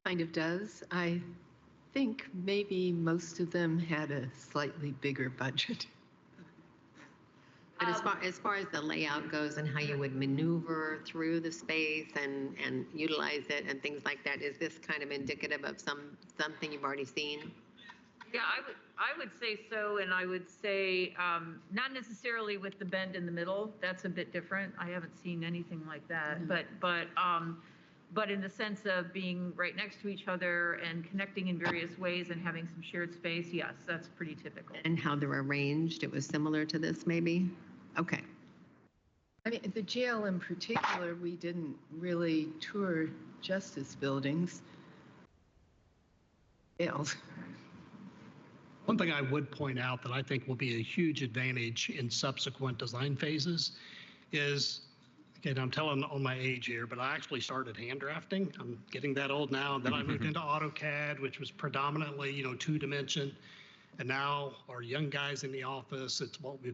Kind of does. I think maybe most of them had a slightly bigger budget. But as far as the layout goes and how you would maneuver through the space and utilize it and things like that, is this kind of indicative of something you've already seen? Yeah, I would say so, and I would say not necessarily with the bend in the middle. That's a bit different. I haven't seen anything like that. Mm-hmm. But in the sense of being right next to each other and connecting in various ways and having some shared space, yes, that's pretty typical. And how they're arranged, it was similar to this, maybe? Okay. I mean, the jail in particular, we didn't really tour justice buildings. Jails. One thing I would point out that I think will be a huge advantage in subsequent design phases is, again, I'm telling on my age here, but I actually started hand drafting. I'm getting that old now. And then I moved into AutoCAD, which was predominantly, two-dimension. And now our young guys in the office, it's what we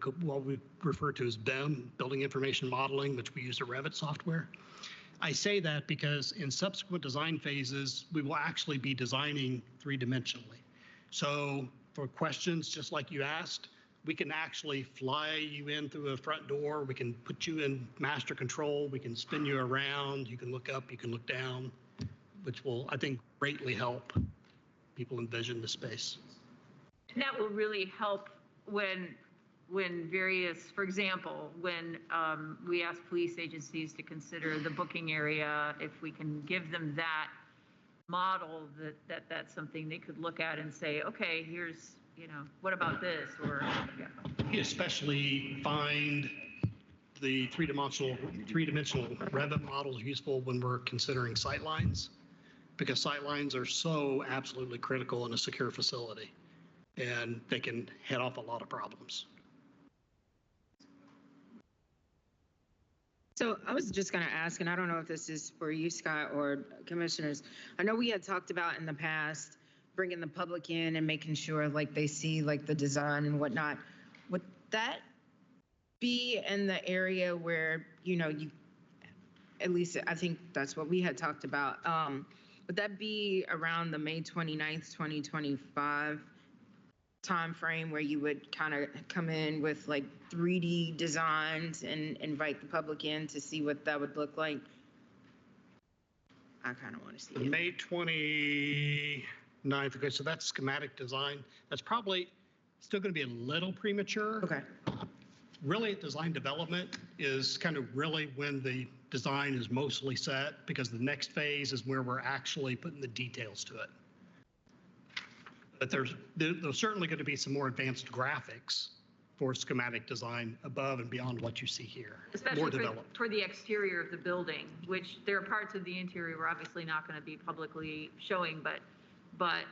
refer to as BIM, Building Information Modeling, which we use the Revit software. I say that because in subsequent design phases, we will actually be designing three-dimensionally. So for questions, just like you asked, we can actually fly you in through a front door. We can put you in master control. We can spin you around. You can look up, you can look down, which will, I think, greatly help people envision the space. And that will really help when various, for example, when we ask police agencies to consider the booking area, if we can give them that model, that's something they could look at and say, okay, here's, what about this? Or yeah. We especially find the three-dimensional Revit models useful when we're considering sightlines, because sightlines are so absolutely critical in a secure facility, and they can head off a lot of problems. So I was just going to ask, and I don't know if this is for you, Scott, or commissioners. I know we had talked about in the past bringing the public in and making sure like they see like the design and whatnot. Would that be in the area where, you, at least I think that's what we had talked about. Would that be around the May 29th, 2025 time frame where you would kind of come in with like 3D designs and invite the public in to see what that would look like? I kind of want to see it. May 29th, okay, so that's schematic design. That's probably still going to be a little premature. Okay. Really, design development is kind of really when the design is mostly set, because the next phase is where we're actually putting the details to it. But there's certainly going to be some more advanced graphics for schematic design above and beyond what you see here. More Especially developed. for the exterior of the building, which there are parts of the interior we're obviously not going to be publicly showing, but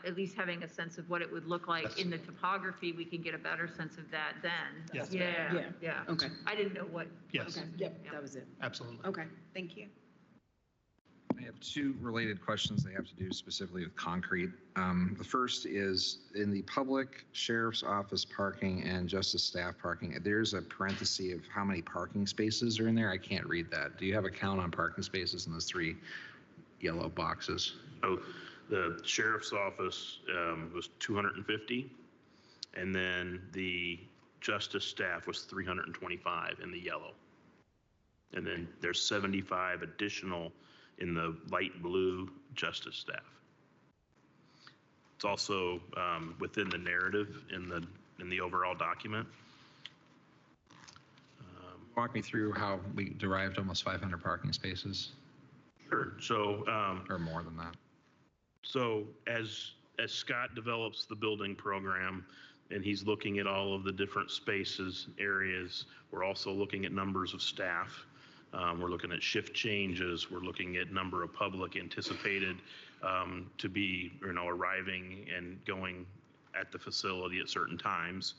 at least having a sense of what it would look like in the topography, we can get a better sense of that then. Yes. Yeah. Okay. I didn't know what. Yes. Okay. Yep. That was it. Absolutely. Okay. Thank you. I have two related questions. They have to do specifically with concrete. The first is in the public sheriff's office parking and justice staff parking, there's a parenthesis of how many parking spaces are in there. I can't read that. Do you have a count on parking spaces in those 3 yellow boxes? Oh, the sheriff's office was 250, and then the justice staff was 325 in the yellow. And then there's 75 additional in the light blue justice staff. It's also within the narrative in the overall document. Walk me through how we derived almost 500 parking spaces. Sure. So or more than that. So as Scott develops the building program and he's looking at all of the different spaces, areas, we're also looking at numbers of staff. We're looking at shift changes. We're looking at number of public anticipated to be, arriving and going at the facility at certain times.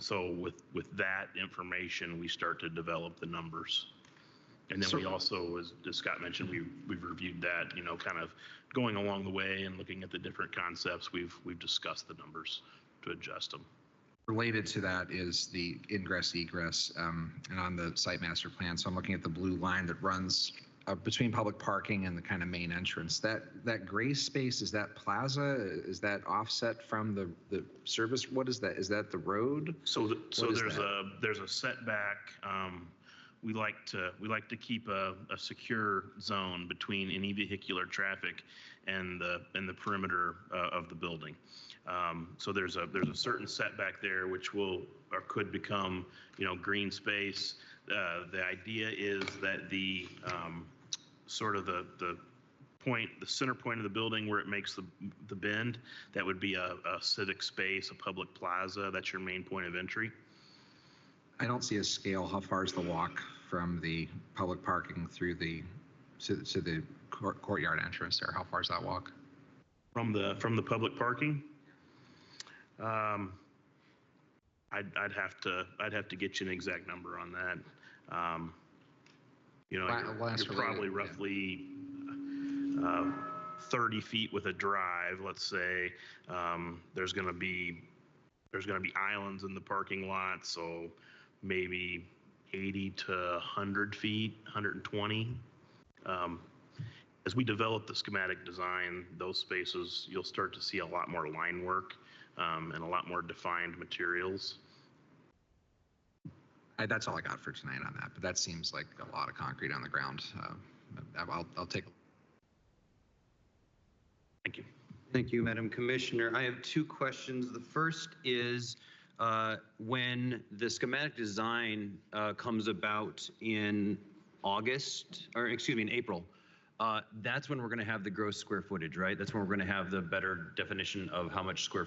So with that information, we start to develop the numbers. And then we also, as Scott mentioned, we've reviewed that, kind of going along the way and looking at the different concepts. We've discussed the numbers to adjust them. Related to that is the ingress egress and on the site master plan. So I'm looking at the blue line that runs between public parking and the kind of main entrance. That gray space, is that plaza? Is that offset from the service? What is that? Is that the road? So there's a setback. We like to keep a secure zone between any vehicular traffic and the perimeter of the building. So there's a certain setback there which will or could become green space. The idea is that the sort of the center point of the building where it makes the bend, that would be a civic space, a public plaza. That's your main point of entry. I don't see a scale. How far is the walk from the public parking through to the courtyard entrance there? How far is that walk? From the public parking? I'd have to get you an exact number on that. You're probably roughly 30 feet with a drive. Let's say there's going to be islands in the parking lot, so maybe 80 to 100 feet, 120. As we develop the schematic design, those spaces, you'll start to see a lot more line work and a lot more defined materials. That's all I got for tonight on that, but that seems like a lot of concrete on the ground. I'll take a Thank you. Thank you, Madam Commissioner. I have 2 questions. The first is when the schematic design comes about in April, that's when we're going to have the gross square footage, right? That's when we're going to have the better definition of how much the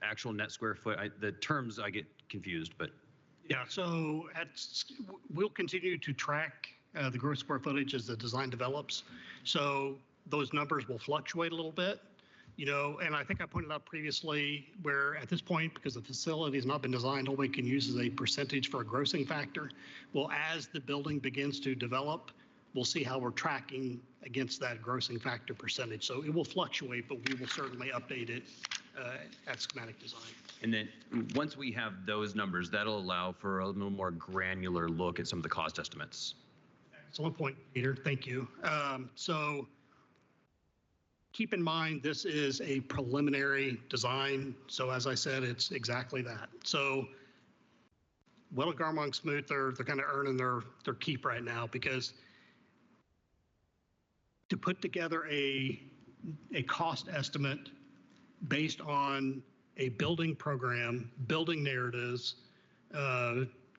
actual net square foot. The terms I get confused, but. Yeah, so we'll continue to track the gross square footage as the design develops. So those numbers will fluctuate a little bit, and I think I pointed out previously where at this point, because the facility has not been designed, all we can use is a percentage for a grossing factor. Well, as the building begins to develop, we'll see how we're tracking against that grossing factor percentage. So it will fluctuate, but we will certainly update it at schematic design. And then once we have those numbers, that'll allow for a little more granular look at some of the cost estimates. Excellent point, Peter. Thank you. So keep in mind, this is a preliminary design. So as I said, it's exactly that. So Willa Garmong Smoot, they're kind of earning their keep right now, because to put together a cost estimate based on a building program, building narratives,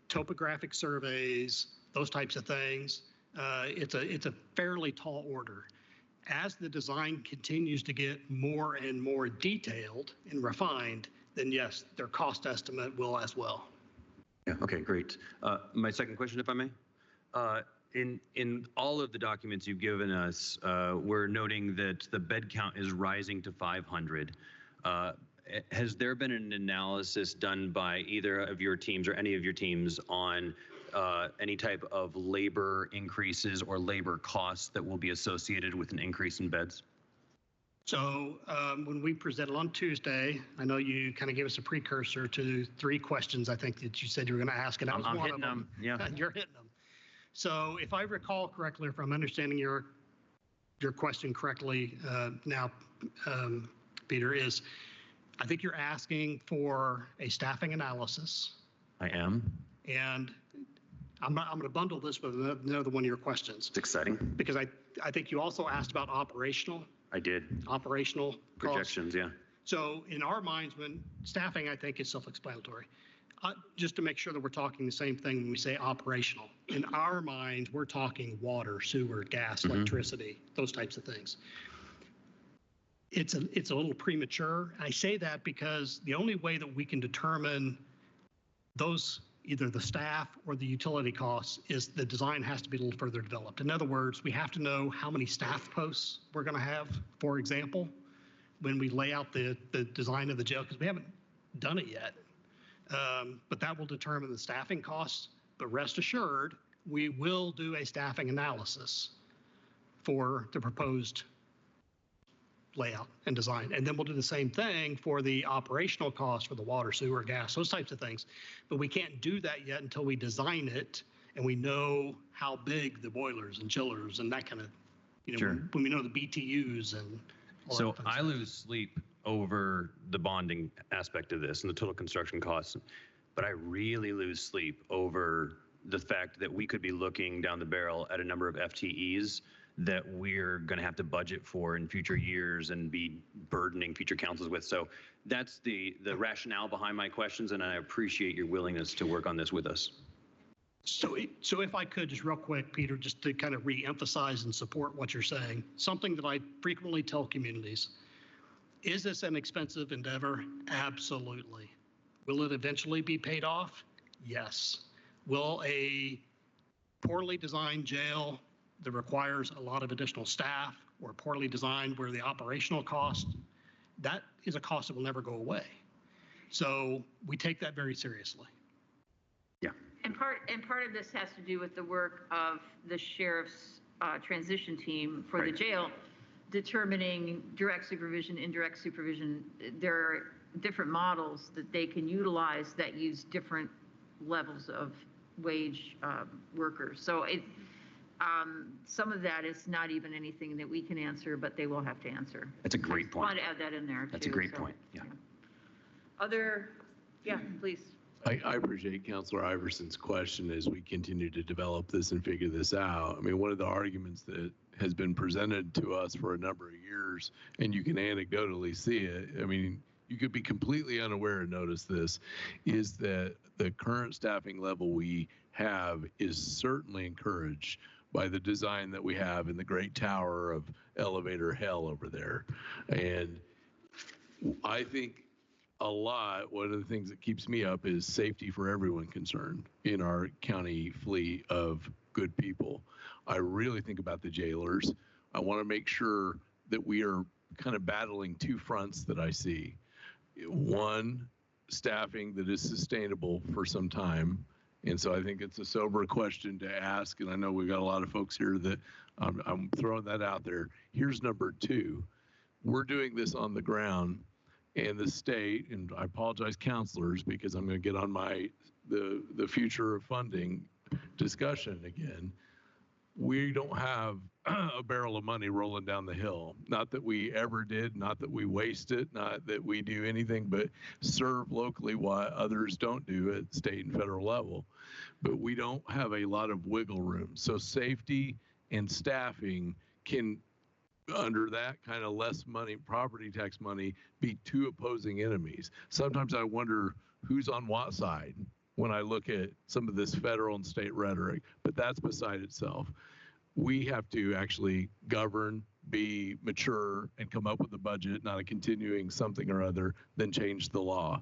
topographic surveys, those types of things, it's a fairly tall order. As the design continues to get more and more detailed and refined, then yes, their cost estimate will as well. Yeah, okay, great. My second question, if I may. In all of the documents you've given us, we're noting that the bed count is rising to 500. Has there been an analysis done by either of your teams or any of your teams on any type of labor increases or labor costs that will be associated with an increase in beds? So when we presented on Tuesday, I know you kind of gave us a precursor to 3 questions, I think, that you said you were going to ask, and that was I'm one hitting of them. Yeah. You're hitting them. So if I recall correctly, if I'm understanding your question correctly now, Peter, is I think you're asking for a staffing analysis. I am. And I'm going to bundle this with another one of your questions. It's exciting. Because I think you also asked about operational. I did. Operational projections, costs. yeah. So in our minds, when staffing, I think, is self-explanatory. Just to make sure that we're talking the same thing when we say operational. In our minds, we're talking water, sewer, gas, electricity, those types of things. It's a little premature. I say that because the only way that we can determine those, either the staff or the utility costs, is the design has to be a little further developed. In other words, we have to know how many staff posts we're going to have, for example, when we lay out the design of the jail, because we haven't done it yet. But that will determine the staffing costs. But rest assured, we will do a staffing analysis for the proposed layout and design. And then we'll do the same thing for the operational costs for the water, sewer, gas, those types of things. But we can't do that yet until we design it and we know how big the boilers and chillers and that kind of, when we know the BTUs and all So that fun I stuff. lose sleep over the bonding aspect of this and the total construction costs, but I really lose sleep over the fact that we could be looking down the barrel at a number of FTEs that we're going to have to budget for in future years and be burdening future councils with. So that's the rationale behind my questions, and I appreciate your willingness to work on this with us. So if I could, just real quick, Peter, just to kind of re-emphasize and support what you're saying, something that I frequently tell communities, is this an expensive endeavor? Absolutely. Will it eventually be paid off? Yes. Will a poorly designed jail that requires a lot of additional staff, or poorly designed where the operational cost, that is a cost that will never go away. So we take that very seriously. Yeah. And part of this has to do with the work of the sheriff's transition team for the jail, determining direct supervision, indirect supervision. There are different models that they can utilize that use different levels of wage workers. So some of that is not even anything that we can answer, but they will have to answer. That's a great point. I want to add that in there, That's a great point, yeah. Please. I appreciate Councilor Iverson's question as we continue to develop this and figure this out. I mean, one of the arguments that has been presented to us for a number of years, and you can anecdotally see it, I mean, you could be completely unaware and notice this, is that the current staffing level we have is certainly encouraged by the design that we have in the great tower of elevator hell over there. And I think one of the things that keeps me up is safety for everyone concerned in our county fleet of good people. I really think about the jailers. I want to make sure that we are kind of battling 2 fronts that I see. One, staffing that is sustainable for some time. And so I think it's a sober question to ask. And I know we've got a lot of folks here that I'm throwing that out there. Here's number 2. We're doing this on the ground. And the state, and I apologize, counselors, because I'm going to get on the future of funding discussion again. we don't have a barrel of money rolling down the hill. Not that we ever did, not that we waste it, not that we do anything but serve locally while others don't do at state and federal level. But we don't have a lot of wiggle room. So safety and staffing can, under that kind of less money, property tax money, be two opposing enemies. Sometimes I wonder who's on what side when I look at some of this federal and state rhetoric, but that's beside itself. We have to actually govern, be mature, and come up with a budget, not a continuing something or other, then change the law.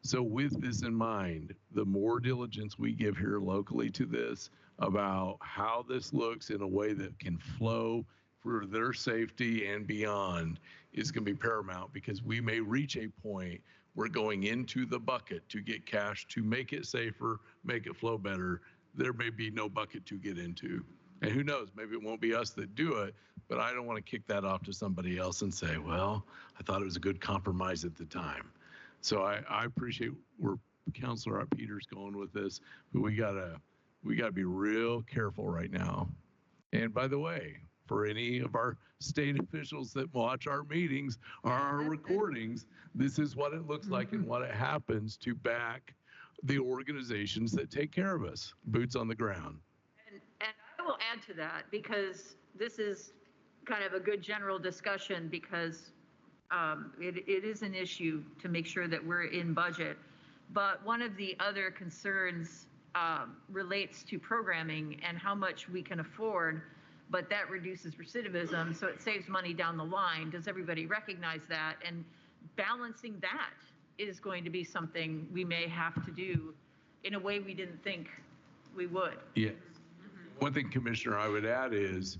So with this in mind, the more diligence we give here locally to this about how this looks in a way that can flow for their safety and beyond is going to be paramount, because we may reach a point where going into the bucket to get cash to make it safer, make it flow better, there may be no bucket to get into. And who knows, maybe it won't be us that do it, but I don't want to kick that off to somebody else and say, well, I thought it was a good compromise at the time. So I appreciate where Councilor Peters going with this, but we gotta be real careful right now. And by the way, for any of our state officials that watch our meetings or our recordings, this is what it looks like and what it happens to back the organizations that take care of us, boots on the ground. And I will add to that, because this is kind of a good general discussion, because it is an issue to make sure that we're in budget. But one of the other concerns relates to programming and how much we can afford, but that reduces recidivism, so it saves money down the line. Does everybody recognize that? And balancing that is going to be something we may have to do in a way we didn't think we would. Yeah. One thing, Commissioner, I would add is,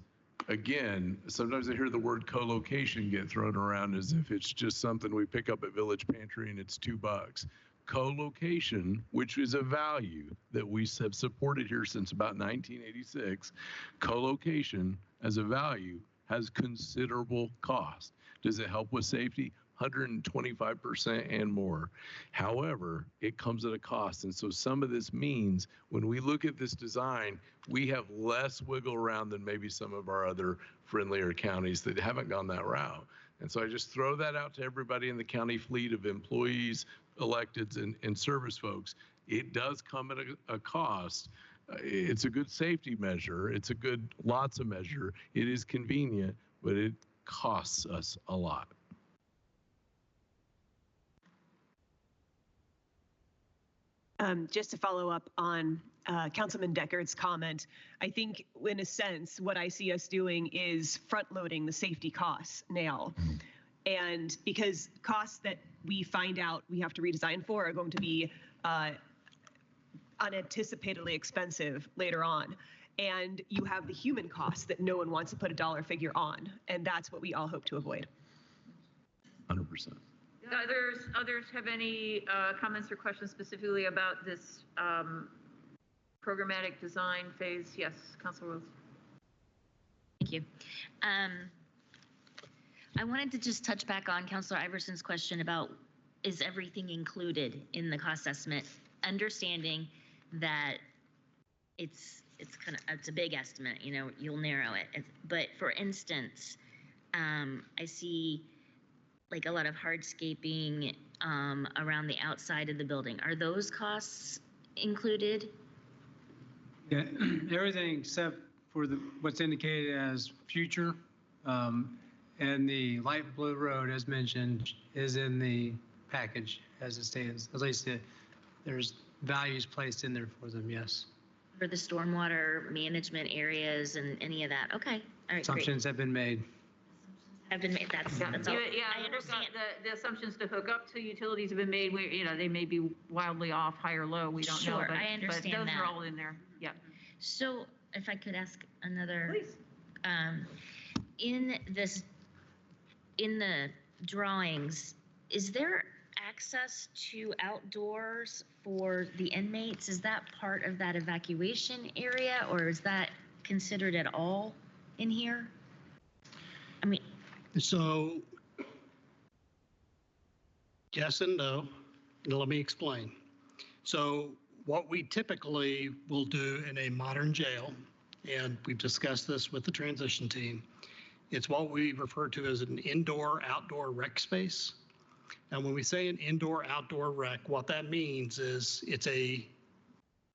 again, sometimes I hear the word co-location get thrown around as if it's just something we pick up at Village Pantry and it's $2. Co-location, which is a value that we have supported here since about 1986, co-location as a value has considerable cost. Does it help with safety? 125% and more. However, it comes at a cost. And so some of this means when we look at this design, we have less wiggle around than maybe some of our other friendlier counties that haven't gone that route. And so I just throw that out to everybody in the county fleet of employees, electeds, and service folks. It does come at a cost. It's a good safety measure. It's a good lots of measure. It is convenient, but it costs us a lot. Just to follow up on Councilman Deckard's comment, I think in a sense, what I see us doing is front loading the safety costs now. And because costs that we find out we have to redesign for are going to be unanticipatedly expensive later on. And you have the human costs that no one wants to put a dollar figure on. And that's what we all hope to avoid. 100%. Others have any comments or questions specifically about this programmatic design phase? Yes, Councilor Wills. Thank you. I wanted to just touch back on Councilor Iverson's question about, is everything included in the cost estimate? Understanding that it's a big estimate, you know, you'll narrow it. But for instance, I see like a lot of hardscaping around the outside of the building. Are those costs included? Yeah, everything except for what's indicated as future, and the light blue road, as mentioned, is in the package as it stands. At least there's values placed in there for them, yes. For the stormwater management areas and any of that? Okay, all right, Assumptions have been made. Have been made, that's all. Yeah, I understand. The assumptions to hook up to utilities have been made. They may be wildly off, high or low, we don't know. Sure, But, I understand but those that. are all in there, yeah. So if I could ask another. Please. In the drawings, is there access to outdoors for the inmates? Is that part of that evacuation area, or is that considered at all in here? I mean. So yes and no. Now let me explain. So what we typically will do in a modern jail and we've discussed this with the transition team. It's what we refer to as an indoor-outdoor rec space. And when we say an indoor-outdoor rec, what that means is it's a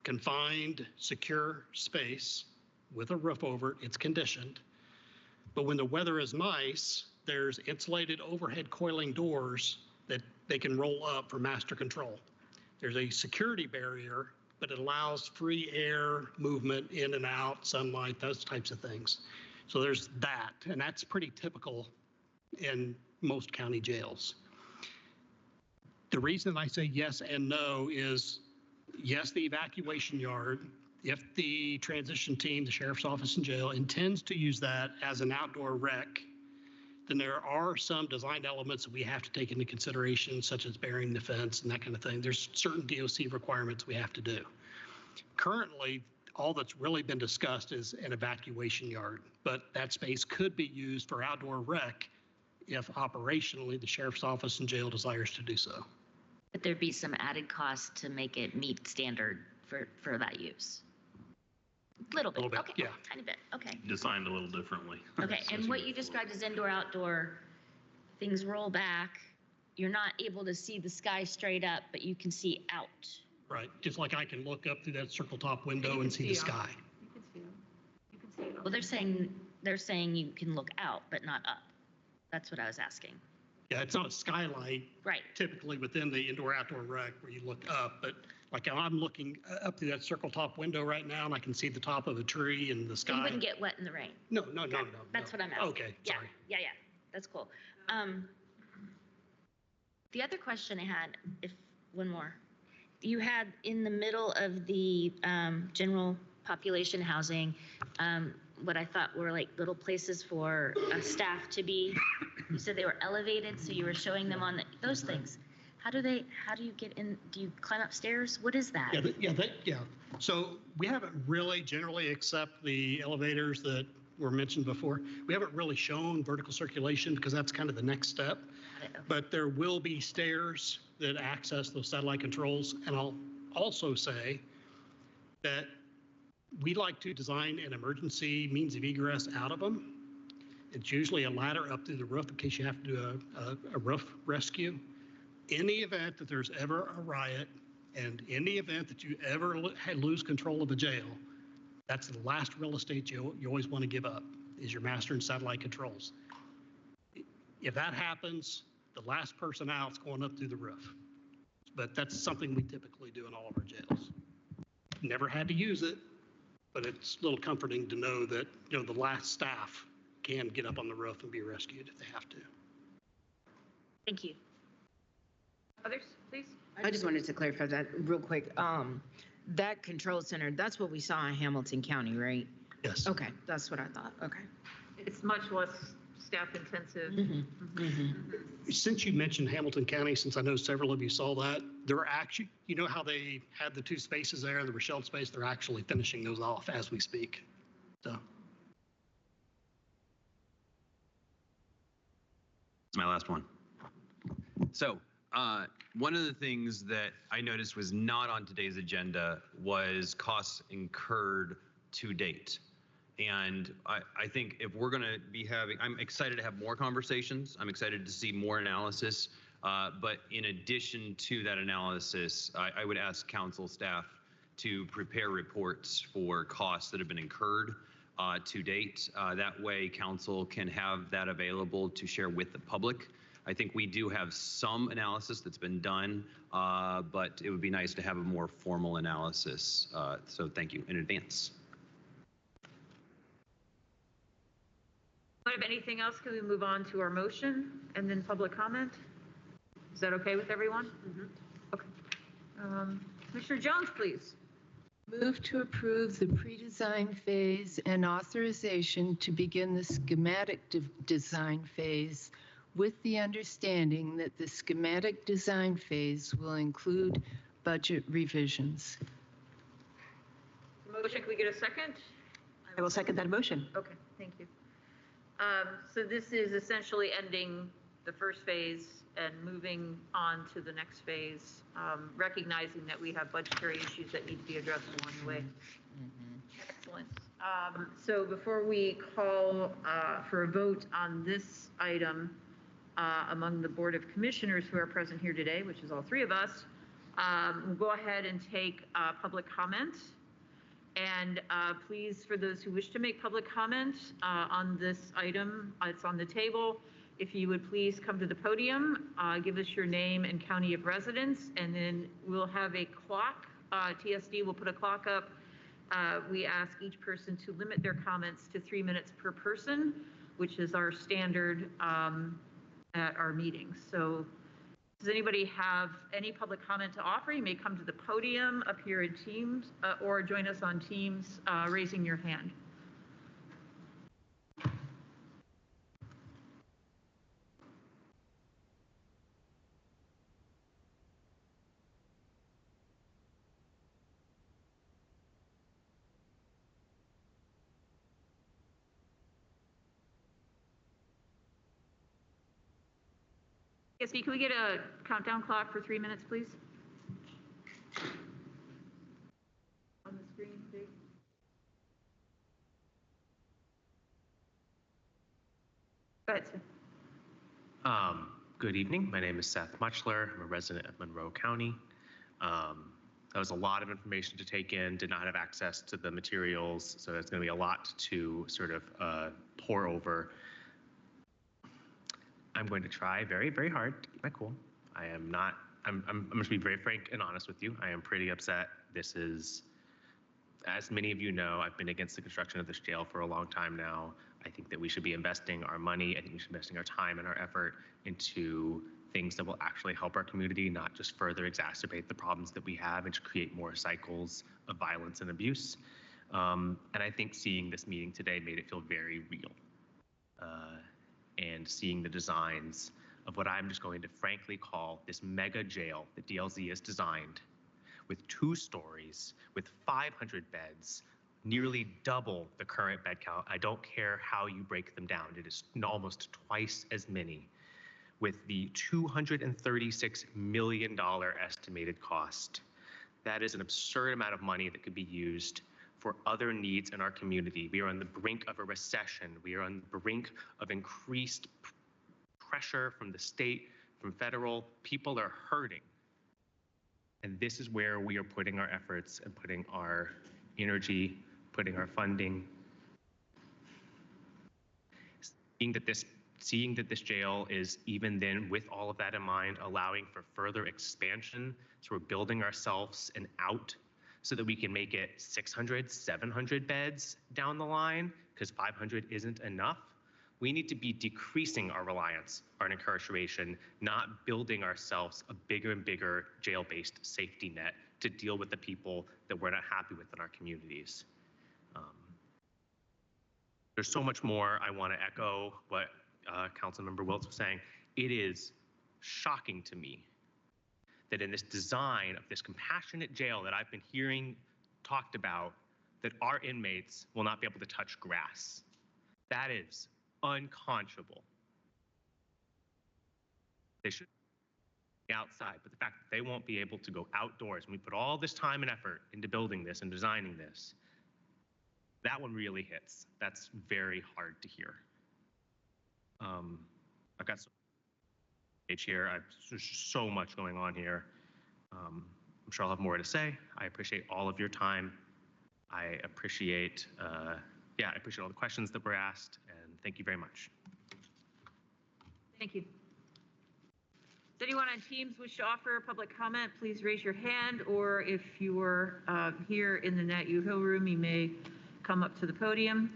confined, secure space with a roof over it. It's conditioned. But when the weather is nice, there's insulated overhead coiling doors that they can roll up for master control. There's a security barrier, but it allows free air movement in and out, sunlight, those types of things. So there's that, and that's pretty typical in most county jails. The reason I say yes and no is, yes, the evacuation yard, if the transition team, the sheriff's office and jail, intends to use that as an outdoor rec, then there are some design elements that we have to take into consideration, such as burying the fence and that kind of thing. There's certain DOC requirements we have to do. Currently, all that's really been discussed is an evacuation yard, but that space could be used for outdoor rec if operationally the sheriff's office and jail desires to do so. But there'd be some added cost to make it meet standard for that use. Little bit, okay, yeah. Tiny bit, okay. Designed a little differently. Okay, and what you described as indoor, outdoor, things roll back, you're not able to see the sky straight up, but you can see out. Right, just like I can look up through that circle top window and see the sky. You can see them. You can see them. Well, they're saying you can look out, but not up. That's what I was asking. Yeah, it's not a skylight. Right. Typically within the indoor-outdoor rec where you look up, but like I'm looking up through that circle top window right now and I can see the top of a tree and the sky. You wouldn't get wet in the rain. No. That's what I'm asking. Okay, sorry. Yeah, that's cool. The other question I had, one more. You had in the middle of the general population housing, what I thought were like little places for staff to be. You said they were elevated, so you were showing them on those things. How do you get in? Do you climb upstairs? What is that? Yeah. So we haven't really generally, except the elevators that were mentioned before, we haven't really shown vertical circulation because that's kind of the next step. Okay. But there will be stairs that access those satellite controls. And I'll also say that we like to design an emergency means of egress out of them. It's usually a ladder up through the roof in case you have to do a roof rescue. In the event that there's ever a riot and in the event that you ever lose control of a jail, that's the last real estate you always want to give up is your master and satellite controls. If that happens, the last person out's going up through the roof. But that's something we typically do in all of our jails. Never had to use it, but it's a little comforting to know that the last staff can get up on the roof and be rescued if they have to. Thank you. Others, please? I just wanted to clarify that real quick. That control center, that's what we saw in Hamilton County, right? Yes. Okay, that's what I thought. Okay. It's much less staff intensive. Since you mentioned Hamilton County, since I know several of you saw that, they're actually, you know how they had the two spaces there, the Rochelle space, they're actually finishing those off as we speak. So. My last one. So one of the things that I noticed was not on today's agenda was costs incurred to date. And I think if we're going to be I'm excited to have more conversations. I'm excited to see more analysis. But in addition to that analysis, I would ask council staff to prepare reports for costs that have been incurred to date. That way council can have that available to share with the public. I think we do have some analysis that's been done, but it would be nice to have a more formal analysis. So thank you in advance. If anything else, can we move on to our motion and then public comment? Is that okay with everyone? Okay. Commissioner Jones, please. Move to approve the pre-design phase and authorization to begin the schematic design phase with the understanding that the schematic design phase will include budget revisions. Motion, can we get a second? I will second that motion. Okay, thank you. So this is essentially ending the first phase and moving on to the next phase, recognizing that we have budgetary issues that need to be addressed along the way. Excellent. So before we call for a vote on this item among the Board of Commissioners who are present here today, which is all three of us, we'll go ahead and take public comment. And please, for those who wish to make public comment on this item, it's on the table. If you would please come to the podium, give us your name and county of residence, and then we'll have a clock. TSD will put a clock up. We ask each person to limit their comments to 3 minutes per person, which is our standard at our meetings. So does anybody have any public comment to offer? You may come to the podium up here in Teams or join us on Teams raising your hand. TSB, can we get a countdown clock for 3 minutes, please? On the screen, please. Go ahead, Seth. Good evening. My name is Seth Muchler. I'm a resident of Monroe County. That was a lot of information to take in, did not have access to the materials, so it's going to be a lot to sort of pour over. I'm going to try very, very hard to keep my cool. I'm going to be very frank and honest with you. I am pretty upset. This is, as many of you know, I've been against the construction of this jail for a long time now. I think that we should be investing our money. I think we should be investing our time and our effort into things that will actually help our community, not just further exacerbate the problems that we have and to create more cycles of violence and abuse. And I think seeing this meeting today made it feel very real. And seeing the designs of what I'm just going to frankly call this mega jail that DLZ has designed with 2 stories, with 500 beds, nearly double the current bed count. I don't care how you break them down. It is almost twice as many, with the $236 million estimated cost. That is an absurd amount of money that could be used for other needs in our community. We are on the brink of a recession. We are on the brink of increased pressure from the state, from federal. People are hurting. And this is where we are putting our efforts and putting our energy, putting our funding. Seeing that this jail is, even then with all of that in mind, allowing for further expansion. So we're building ourselves and out so that we can make it 600, 700 beds down the line, because 500 isn't enough. We need to be decreasing our reliance on incarceration, not building ourselves a bigger and bigger jail-based safety net to deal with the people that we're not happy with in our communities. There's so much more. I want to echo what Councilmember Wiltz was saying. It is shocking to me that in this design of this compassionate jail that I've been hearing talked about, that our inmates will not be able to touch grass. That is unconscionable. They should be outside, but the fact that they won't be able to go outdoors, and we put all this time and effort into building this and designing this, that one really hits. That's very hard to hear. I've got some here. There's so much going on here. I'm sure I'll have more to say. I appreciate all of your time. I appreciate, I appreciate all the questions that were asked, and thank you very much. Thank you. Does anyone on Teams wish to offer public comment? Please raise your hand, or if you're here in the Nat U Hill room, you may come up to the podium.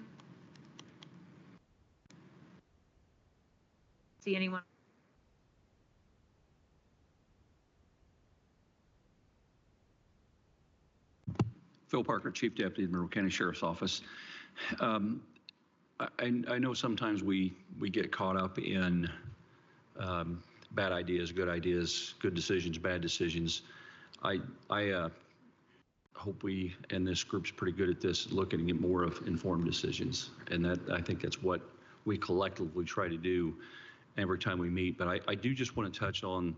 See anyone? Phil Parker, Chief Deputy, Monroe County Sheriff's Office. I know sometimes we get caught up in bad ideas, good decisions, bad decisions. I hope we, and this group's pretty good at this, looking at more of informed decisions. And that, I think that's what we collectively try to do every time we meet. But I do just want to touch on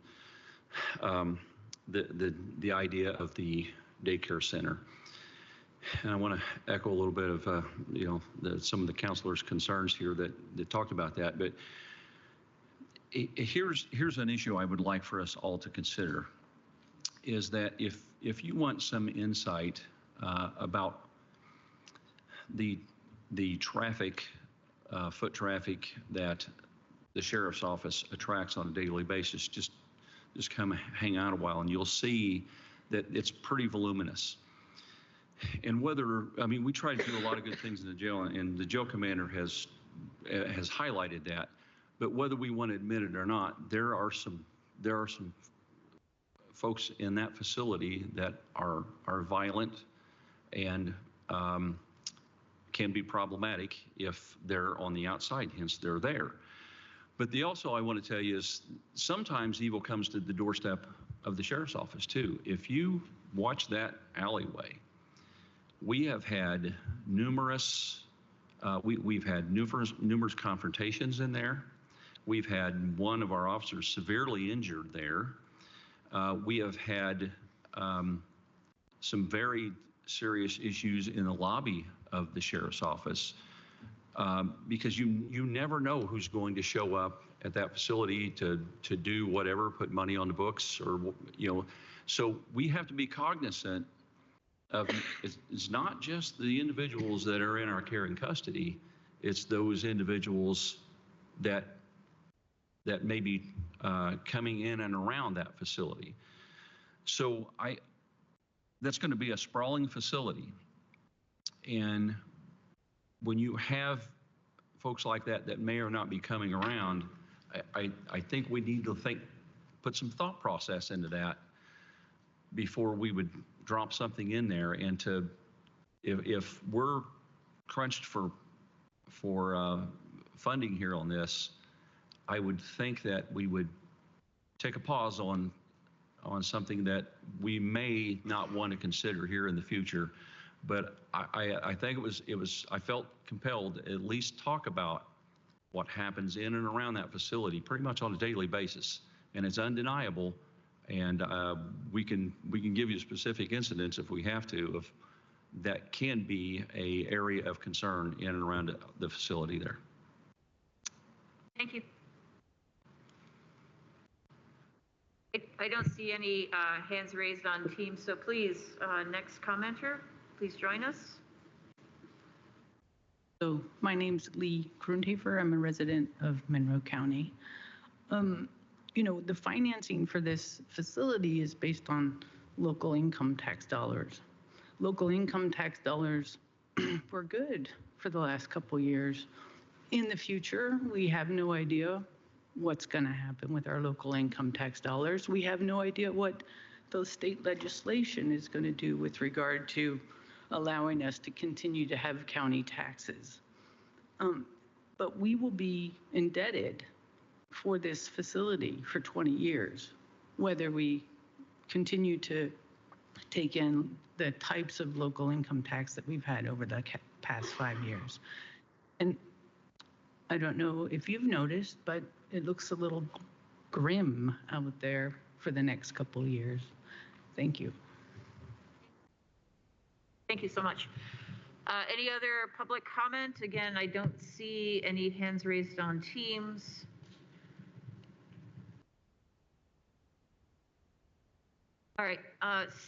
the idea of the daycare center. and I want to echo a little bit of, some of the counselors' concerns here that talked about that. But here's an issue I would like for us all to consider, is that if you want some insight about the traffic, foot traffic that the sheriff's office attracts on a daily basis, just come hang out a while and you'll see that it's pretty voluminous. And we try to do a lot of good things in the jail, and the jail commander has highlighted that. But whether we want to admit it or not, there are some folks in that facility that are violent and can be problematic if they're on the outside, hence they're there. But I want to tell you, is sometimes evil comes to the doorstep of the sheriff's office too. If you watch that alleyway, we have had numerous confrontations in there. We've had one of our officers severely injured there. We have had some very serious issues in the lobby of the sheriff's office because you never know who's going to show up at that facility to do whatever, put money on the books, or so we have to be cognizant of it's not just the individuals that are in our care and custody, it's those individuals that may be coming in and around that facility. So that's going to be a sprawling facility. And when you have folks like that may or not be coming around, I think we need to put some thought process into that before we would drop something in there. And if we're crunched for funding here on this, I would think that we would take a pause on something that we may not want to consider here in the future. But I think I felt compelled to at least talk about what happens in and around that facility pretty much on a daily basis. And it's undeniable. And we can give you specific incidents if we have to of that can be an area of concern in and around the facility there. Thank you. I don't see any hands raised on Teams, so please, next commenter, please join us. So my name's Lee Krunhafer. I'm a resident of Monroe County. The financing for this facility is based on local income tax dollars. Local income tax dollars were good for the last couple years. In the future, we have no idea what's going to happen with our local income tax dollars. We have no idea what the state legislation is going to do with regard to allowing us to continue to have county taxes. But we will be indebted for this facility for 20 years, whether we continue to take in the types of local income tax that we've had over the past 5 years. And I don't know if you've noticed, but it looks a little grim out there for the next couple of years. Thank you. Thank you so much. Any other public comment? Again, I don't see any hands raised on Teams. All right,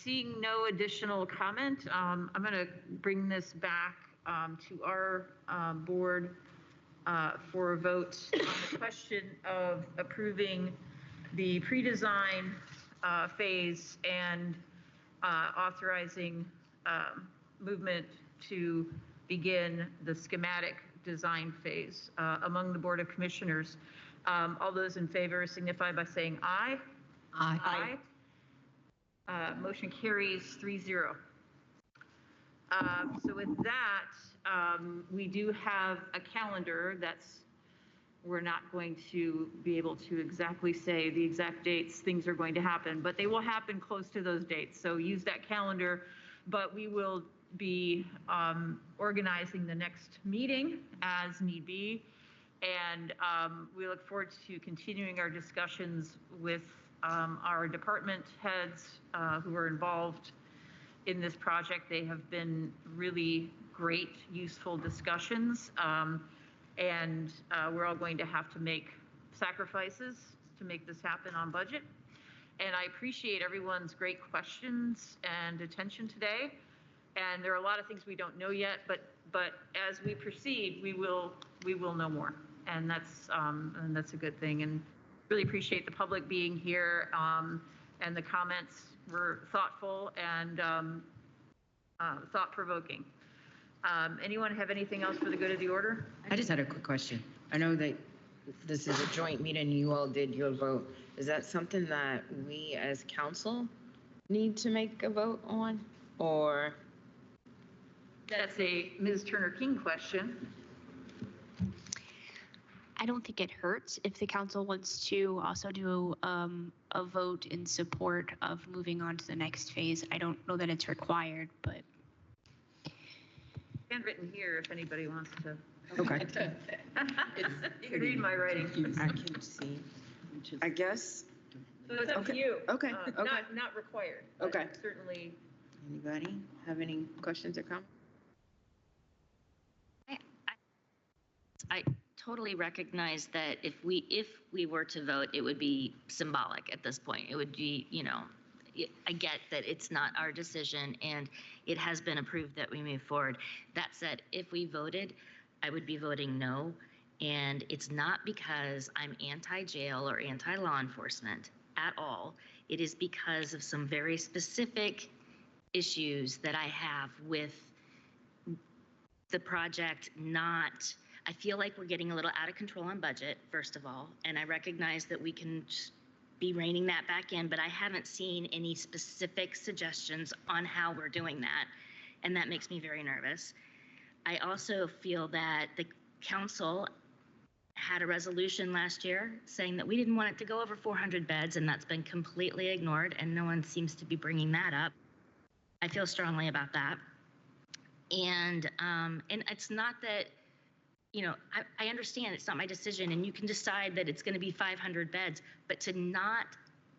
seeing no additional comment, I'm going to bring this back to our board for a vote on the question of approving the pre-design phase and authorizing movement to begin the schematic design phase among the Board of Commissioners. All those in favor signify by saying aye. Aye. Motion carries 3-0. So with that, we do have a calendar we're not going to be able to exactly say the exact dates things are going to happen, but they will happen close to those dates. So use that calendar, but we will be organizing the next meeting as need be. And we look forward to continuing our discussions with our department heads who are involved in this project. They have been really great, useful discussions. And we're all going to have to make sacrifices to make this happen on budget. And I appreciate everyone's great questions and attention today. And there are a lot of things we don't know yet, but as we proceed, we will know more. And that's a good thing. And really appreciate the public being here, and the comments were thoughtful and thought-provoking. Anyone have anything else for the good of the order? I just had a quick question. I know that this is a joint meeting, you all did your vote. Is that something that we as council need to make a vote on, or? That's a Ms. Turner King question. I don't think it hurts if the council wants to also do a vote in support of moving on to the next phase. I don't know that it's required, but. Handwritten here if anybody wants to. Okay. You can read my writing. I can see. I guess. So it's up to you. Okay. Okay. Not required. Okay. Certainly. Anybody have any questions or comments? I totally recognize that if we were to vote, it would be symbolic at this point. It would be, I get that it's not our decision and it has been approved that we move forward. That said, if we voted, I would be voting no. And it's not because I'm anti-jail or anti-law enforcement at all. It is because of some very specific issues that I have with the project not. I feel like we're getting a little out of control on budget, first of all, and I recognize that we can be reining that back in, but I haven't seen any specific suggestions on how we're doing that, and that makes me very nervous. I also feel that the council had a resolution last year saying that we didn't want it to go over 400 beds, and that's been completely ignored, and no one seems to be bringing that up. I feel strongly about that. And it's not that, I understand it's not my decision and you can decide that it's going to be 500 beds, but to not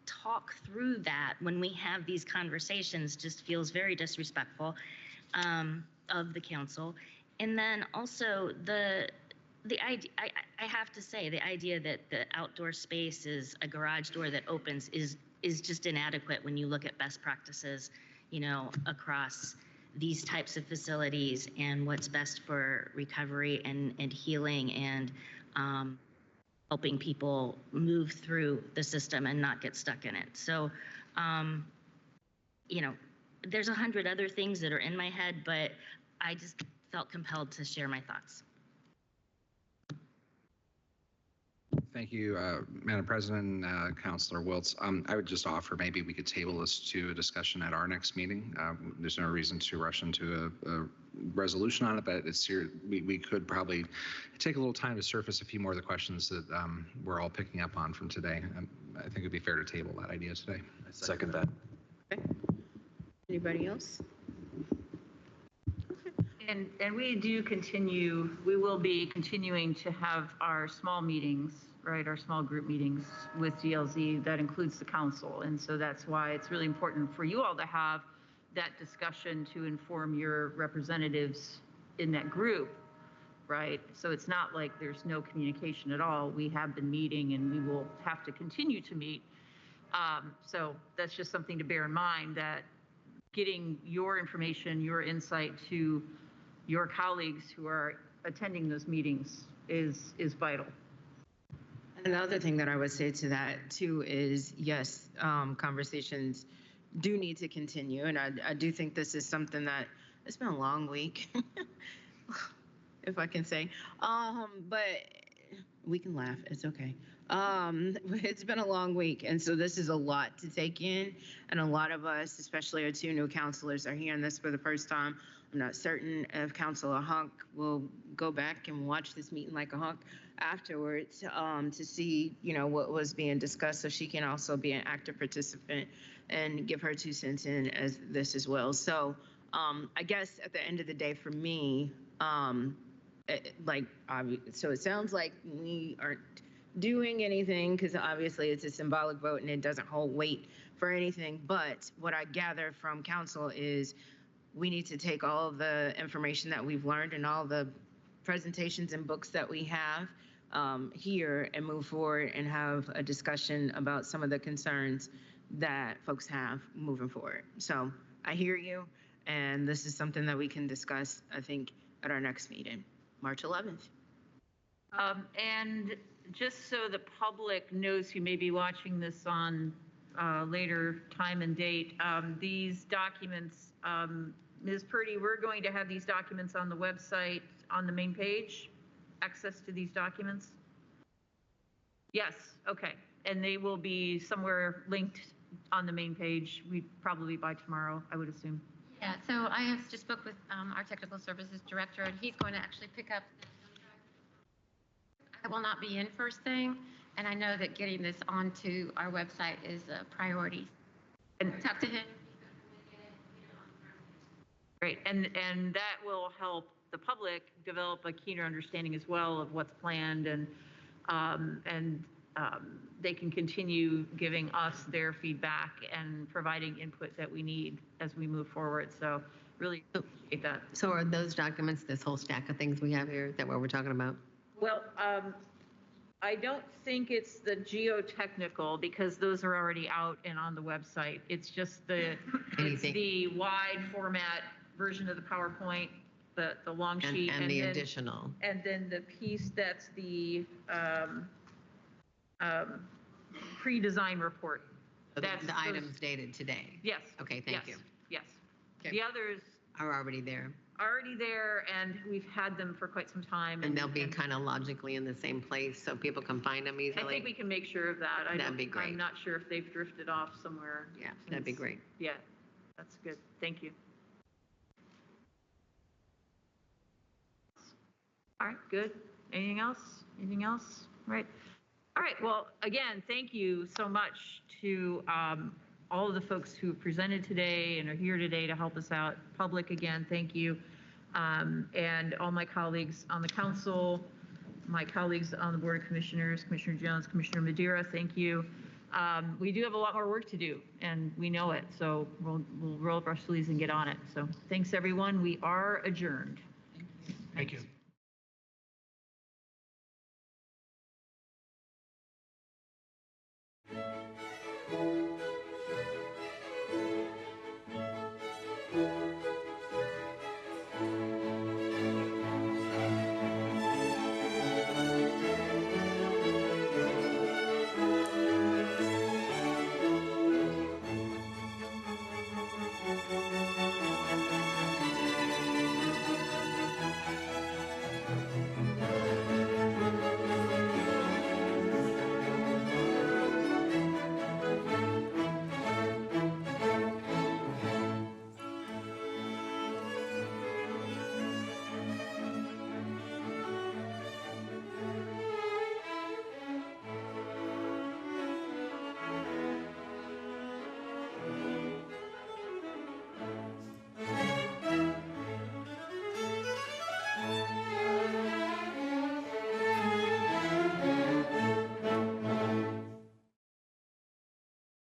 talk through that when we have these conversations just feels very disrespectful of the council. And then also the idea, I have to say, the idea that the outdoor space is a garage door that opens is just inadequate when you look at best practices, across these types of facilities and what's best for recovery and healing and helping people move through the system and not get stuck in it. So, there's 100 other things that are in my head, but I just felt compelled to share my thoughts. Thank you, Madam President, Councilor Wiltz. I would just offer maybe we could table this to a discussion at our next meeting. There's no reason to rush into a resolution on it, but it's here. We could probably take a little time to surface a few more of the questions that we're all picking up on from today. I think it'd be fair to table that idea today. I second that. Okay. Anybody else? And we will be continuing to have our small meetings, right, our small group meetings with DLZ. That includes the council. And so that's why it's really important for you all to have that discussion to inform your representatives in that group, right? So it's not like there's no communication at all. We have been meeting and we will have to continue to meet. So that's just something to bear in mind, that getting your information, your insight to your colleagues who are attending those meetings is vital. And the other thing that I would say to that too is, yes, conversations do need to continue. And I do think this is something that, it's been a long week, if I can say, but we can laugh, it's okay. It's been a long week. And so this is a lot to take in. And a lot of us, especially our two new counselors, are hearing this for the first time. I'm not certain if Councilor Hunk will go back and watch this meeting like a hunk afterwards to see, what was being discussed, so she can also be an active participant and give her 2 cents in as this as well. So I guess at the end of the day for me, so it sounds like we aren't doing anything, because obviously it's a symbolic vote and it doesn't hold weight for anything. But what I gather from council is we need to take all of the information that we've learned and all the presentations and books that we have here and move forward and have a discussion about some of the concerns that folks have moving forward. So I hear you, and this is something that we can discuss, I think, at our next meeting, March 11th. And just so the public knows who may be watching this on later time and date, these documents, Ms. Purdy, we're going to have these documents on the website on the main page, access to these documents? Yes, okay. And they will be somewhere linked on the main page, probably by tomorrow, I would assume. Yeah, so I have just spoke with our technical services director, and he's going to actually pick up. I will not be in first thing, and I know that getting this onto our website is a priority. And talk to him. Great, and that will help the public develop a keener understanding as well of what's planned, and they can continue giving us their feedback and providing input that we need as we move forward. So really appreciate that. So are those documents, this whole stack of things we have here, is that what we're talking about? Well, I don't think it's the geotechnical, because those are already out and on the website. It's just it's the wide format version of the PowerPoint, the long sheet. And the additional. And then the piece that's the pre-design report. That's the items dated today. Yes. Okay, thank you. Yes. Okay. The others are already there. And we've had them for quite some time. And they'll be kind of logically in the same place so people can find them easily. I think we can make sure of that. That'd be great. I'm not sure if they've drifted off somewhere. Yeah, that'd be great. Yeah, that's good. Thank you. All right, good. Anything else? Anything else? Right. All right. Well, again, thank you so much to all of the folks who presented today and are here today to help us out. Public, again, thank you. And all my colleagues on the council, my colleagues on the Board of Commissioners, Commissioner Jones, Commissioner Madeira, thank you. We do have a lot more work to do, and we know it. So we'll roll up our sleeves and get on it. So thanks, everyone. We are adjourned. Thank you. Thanks.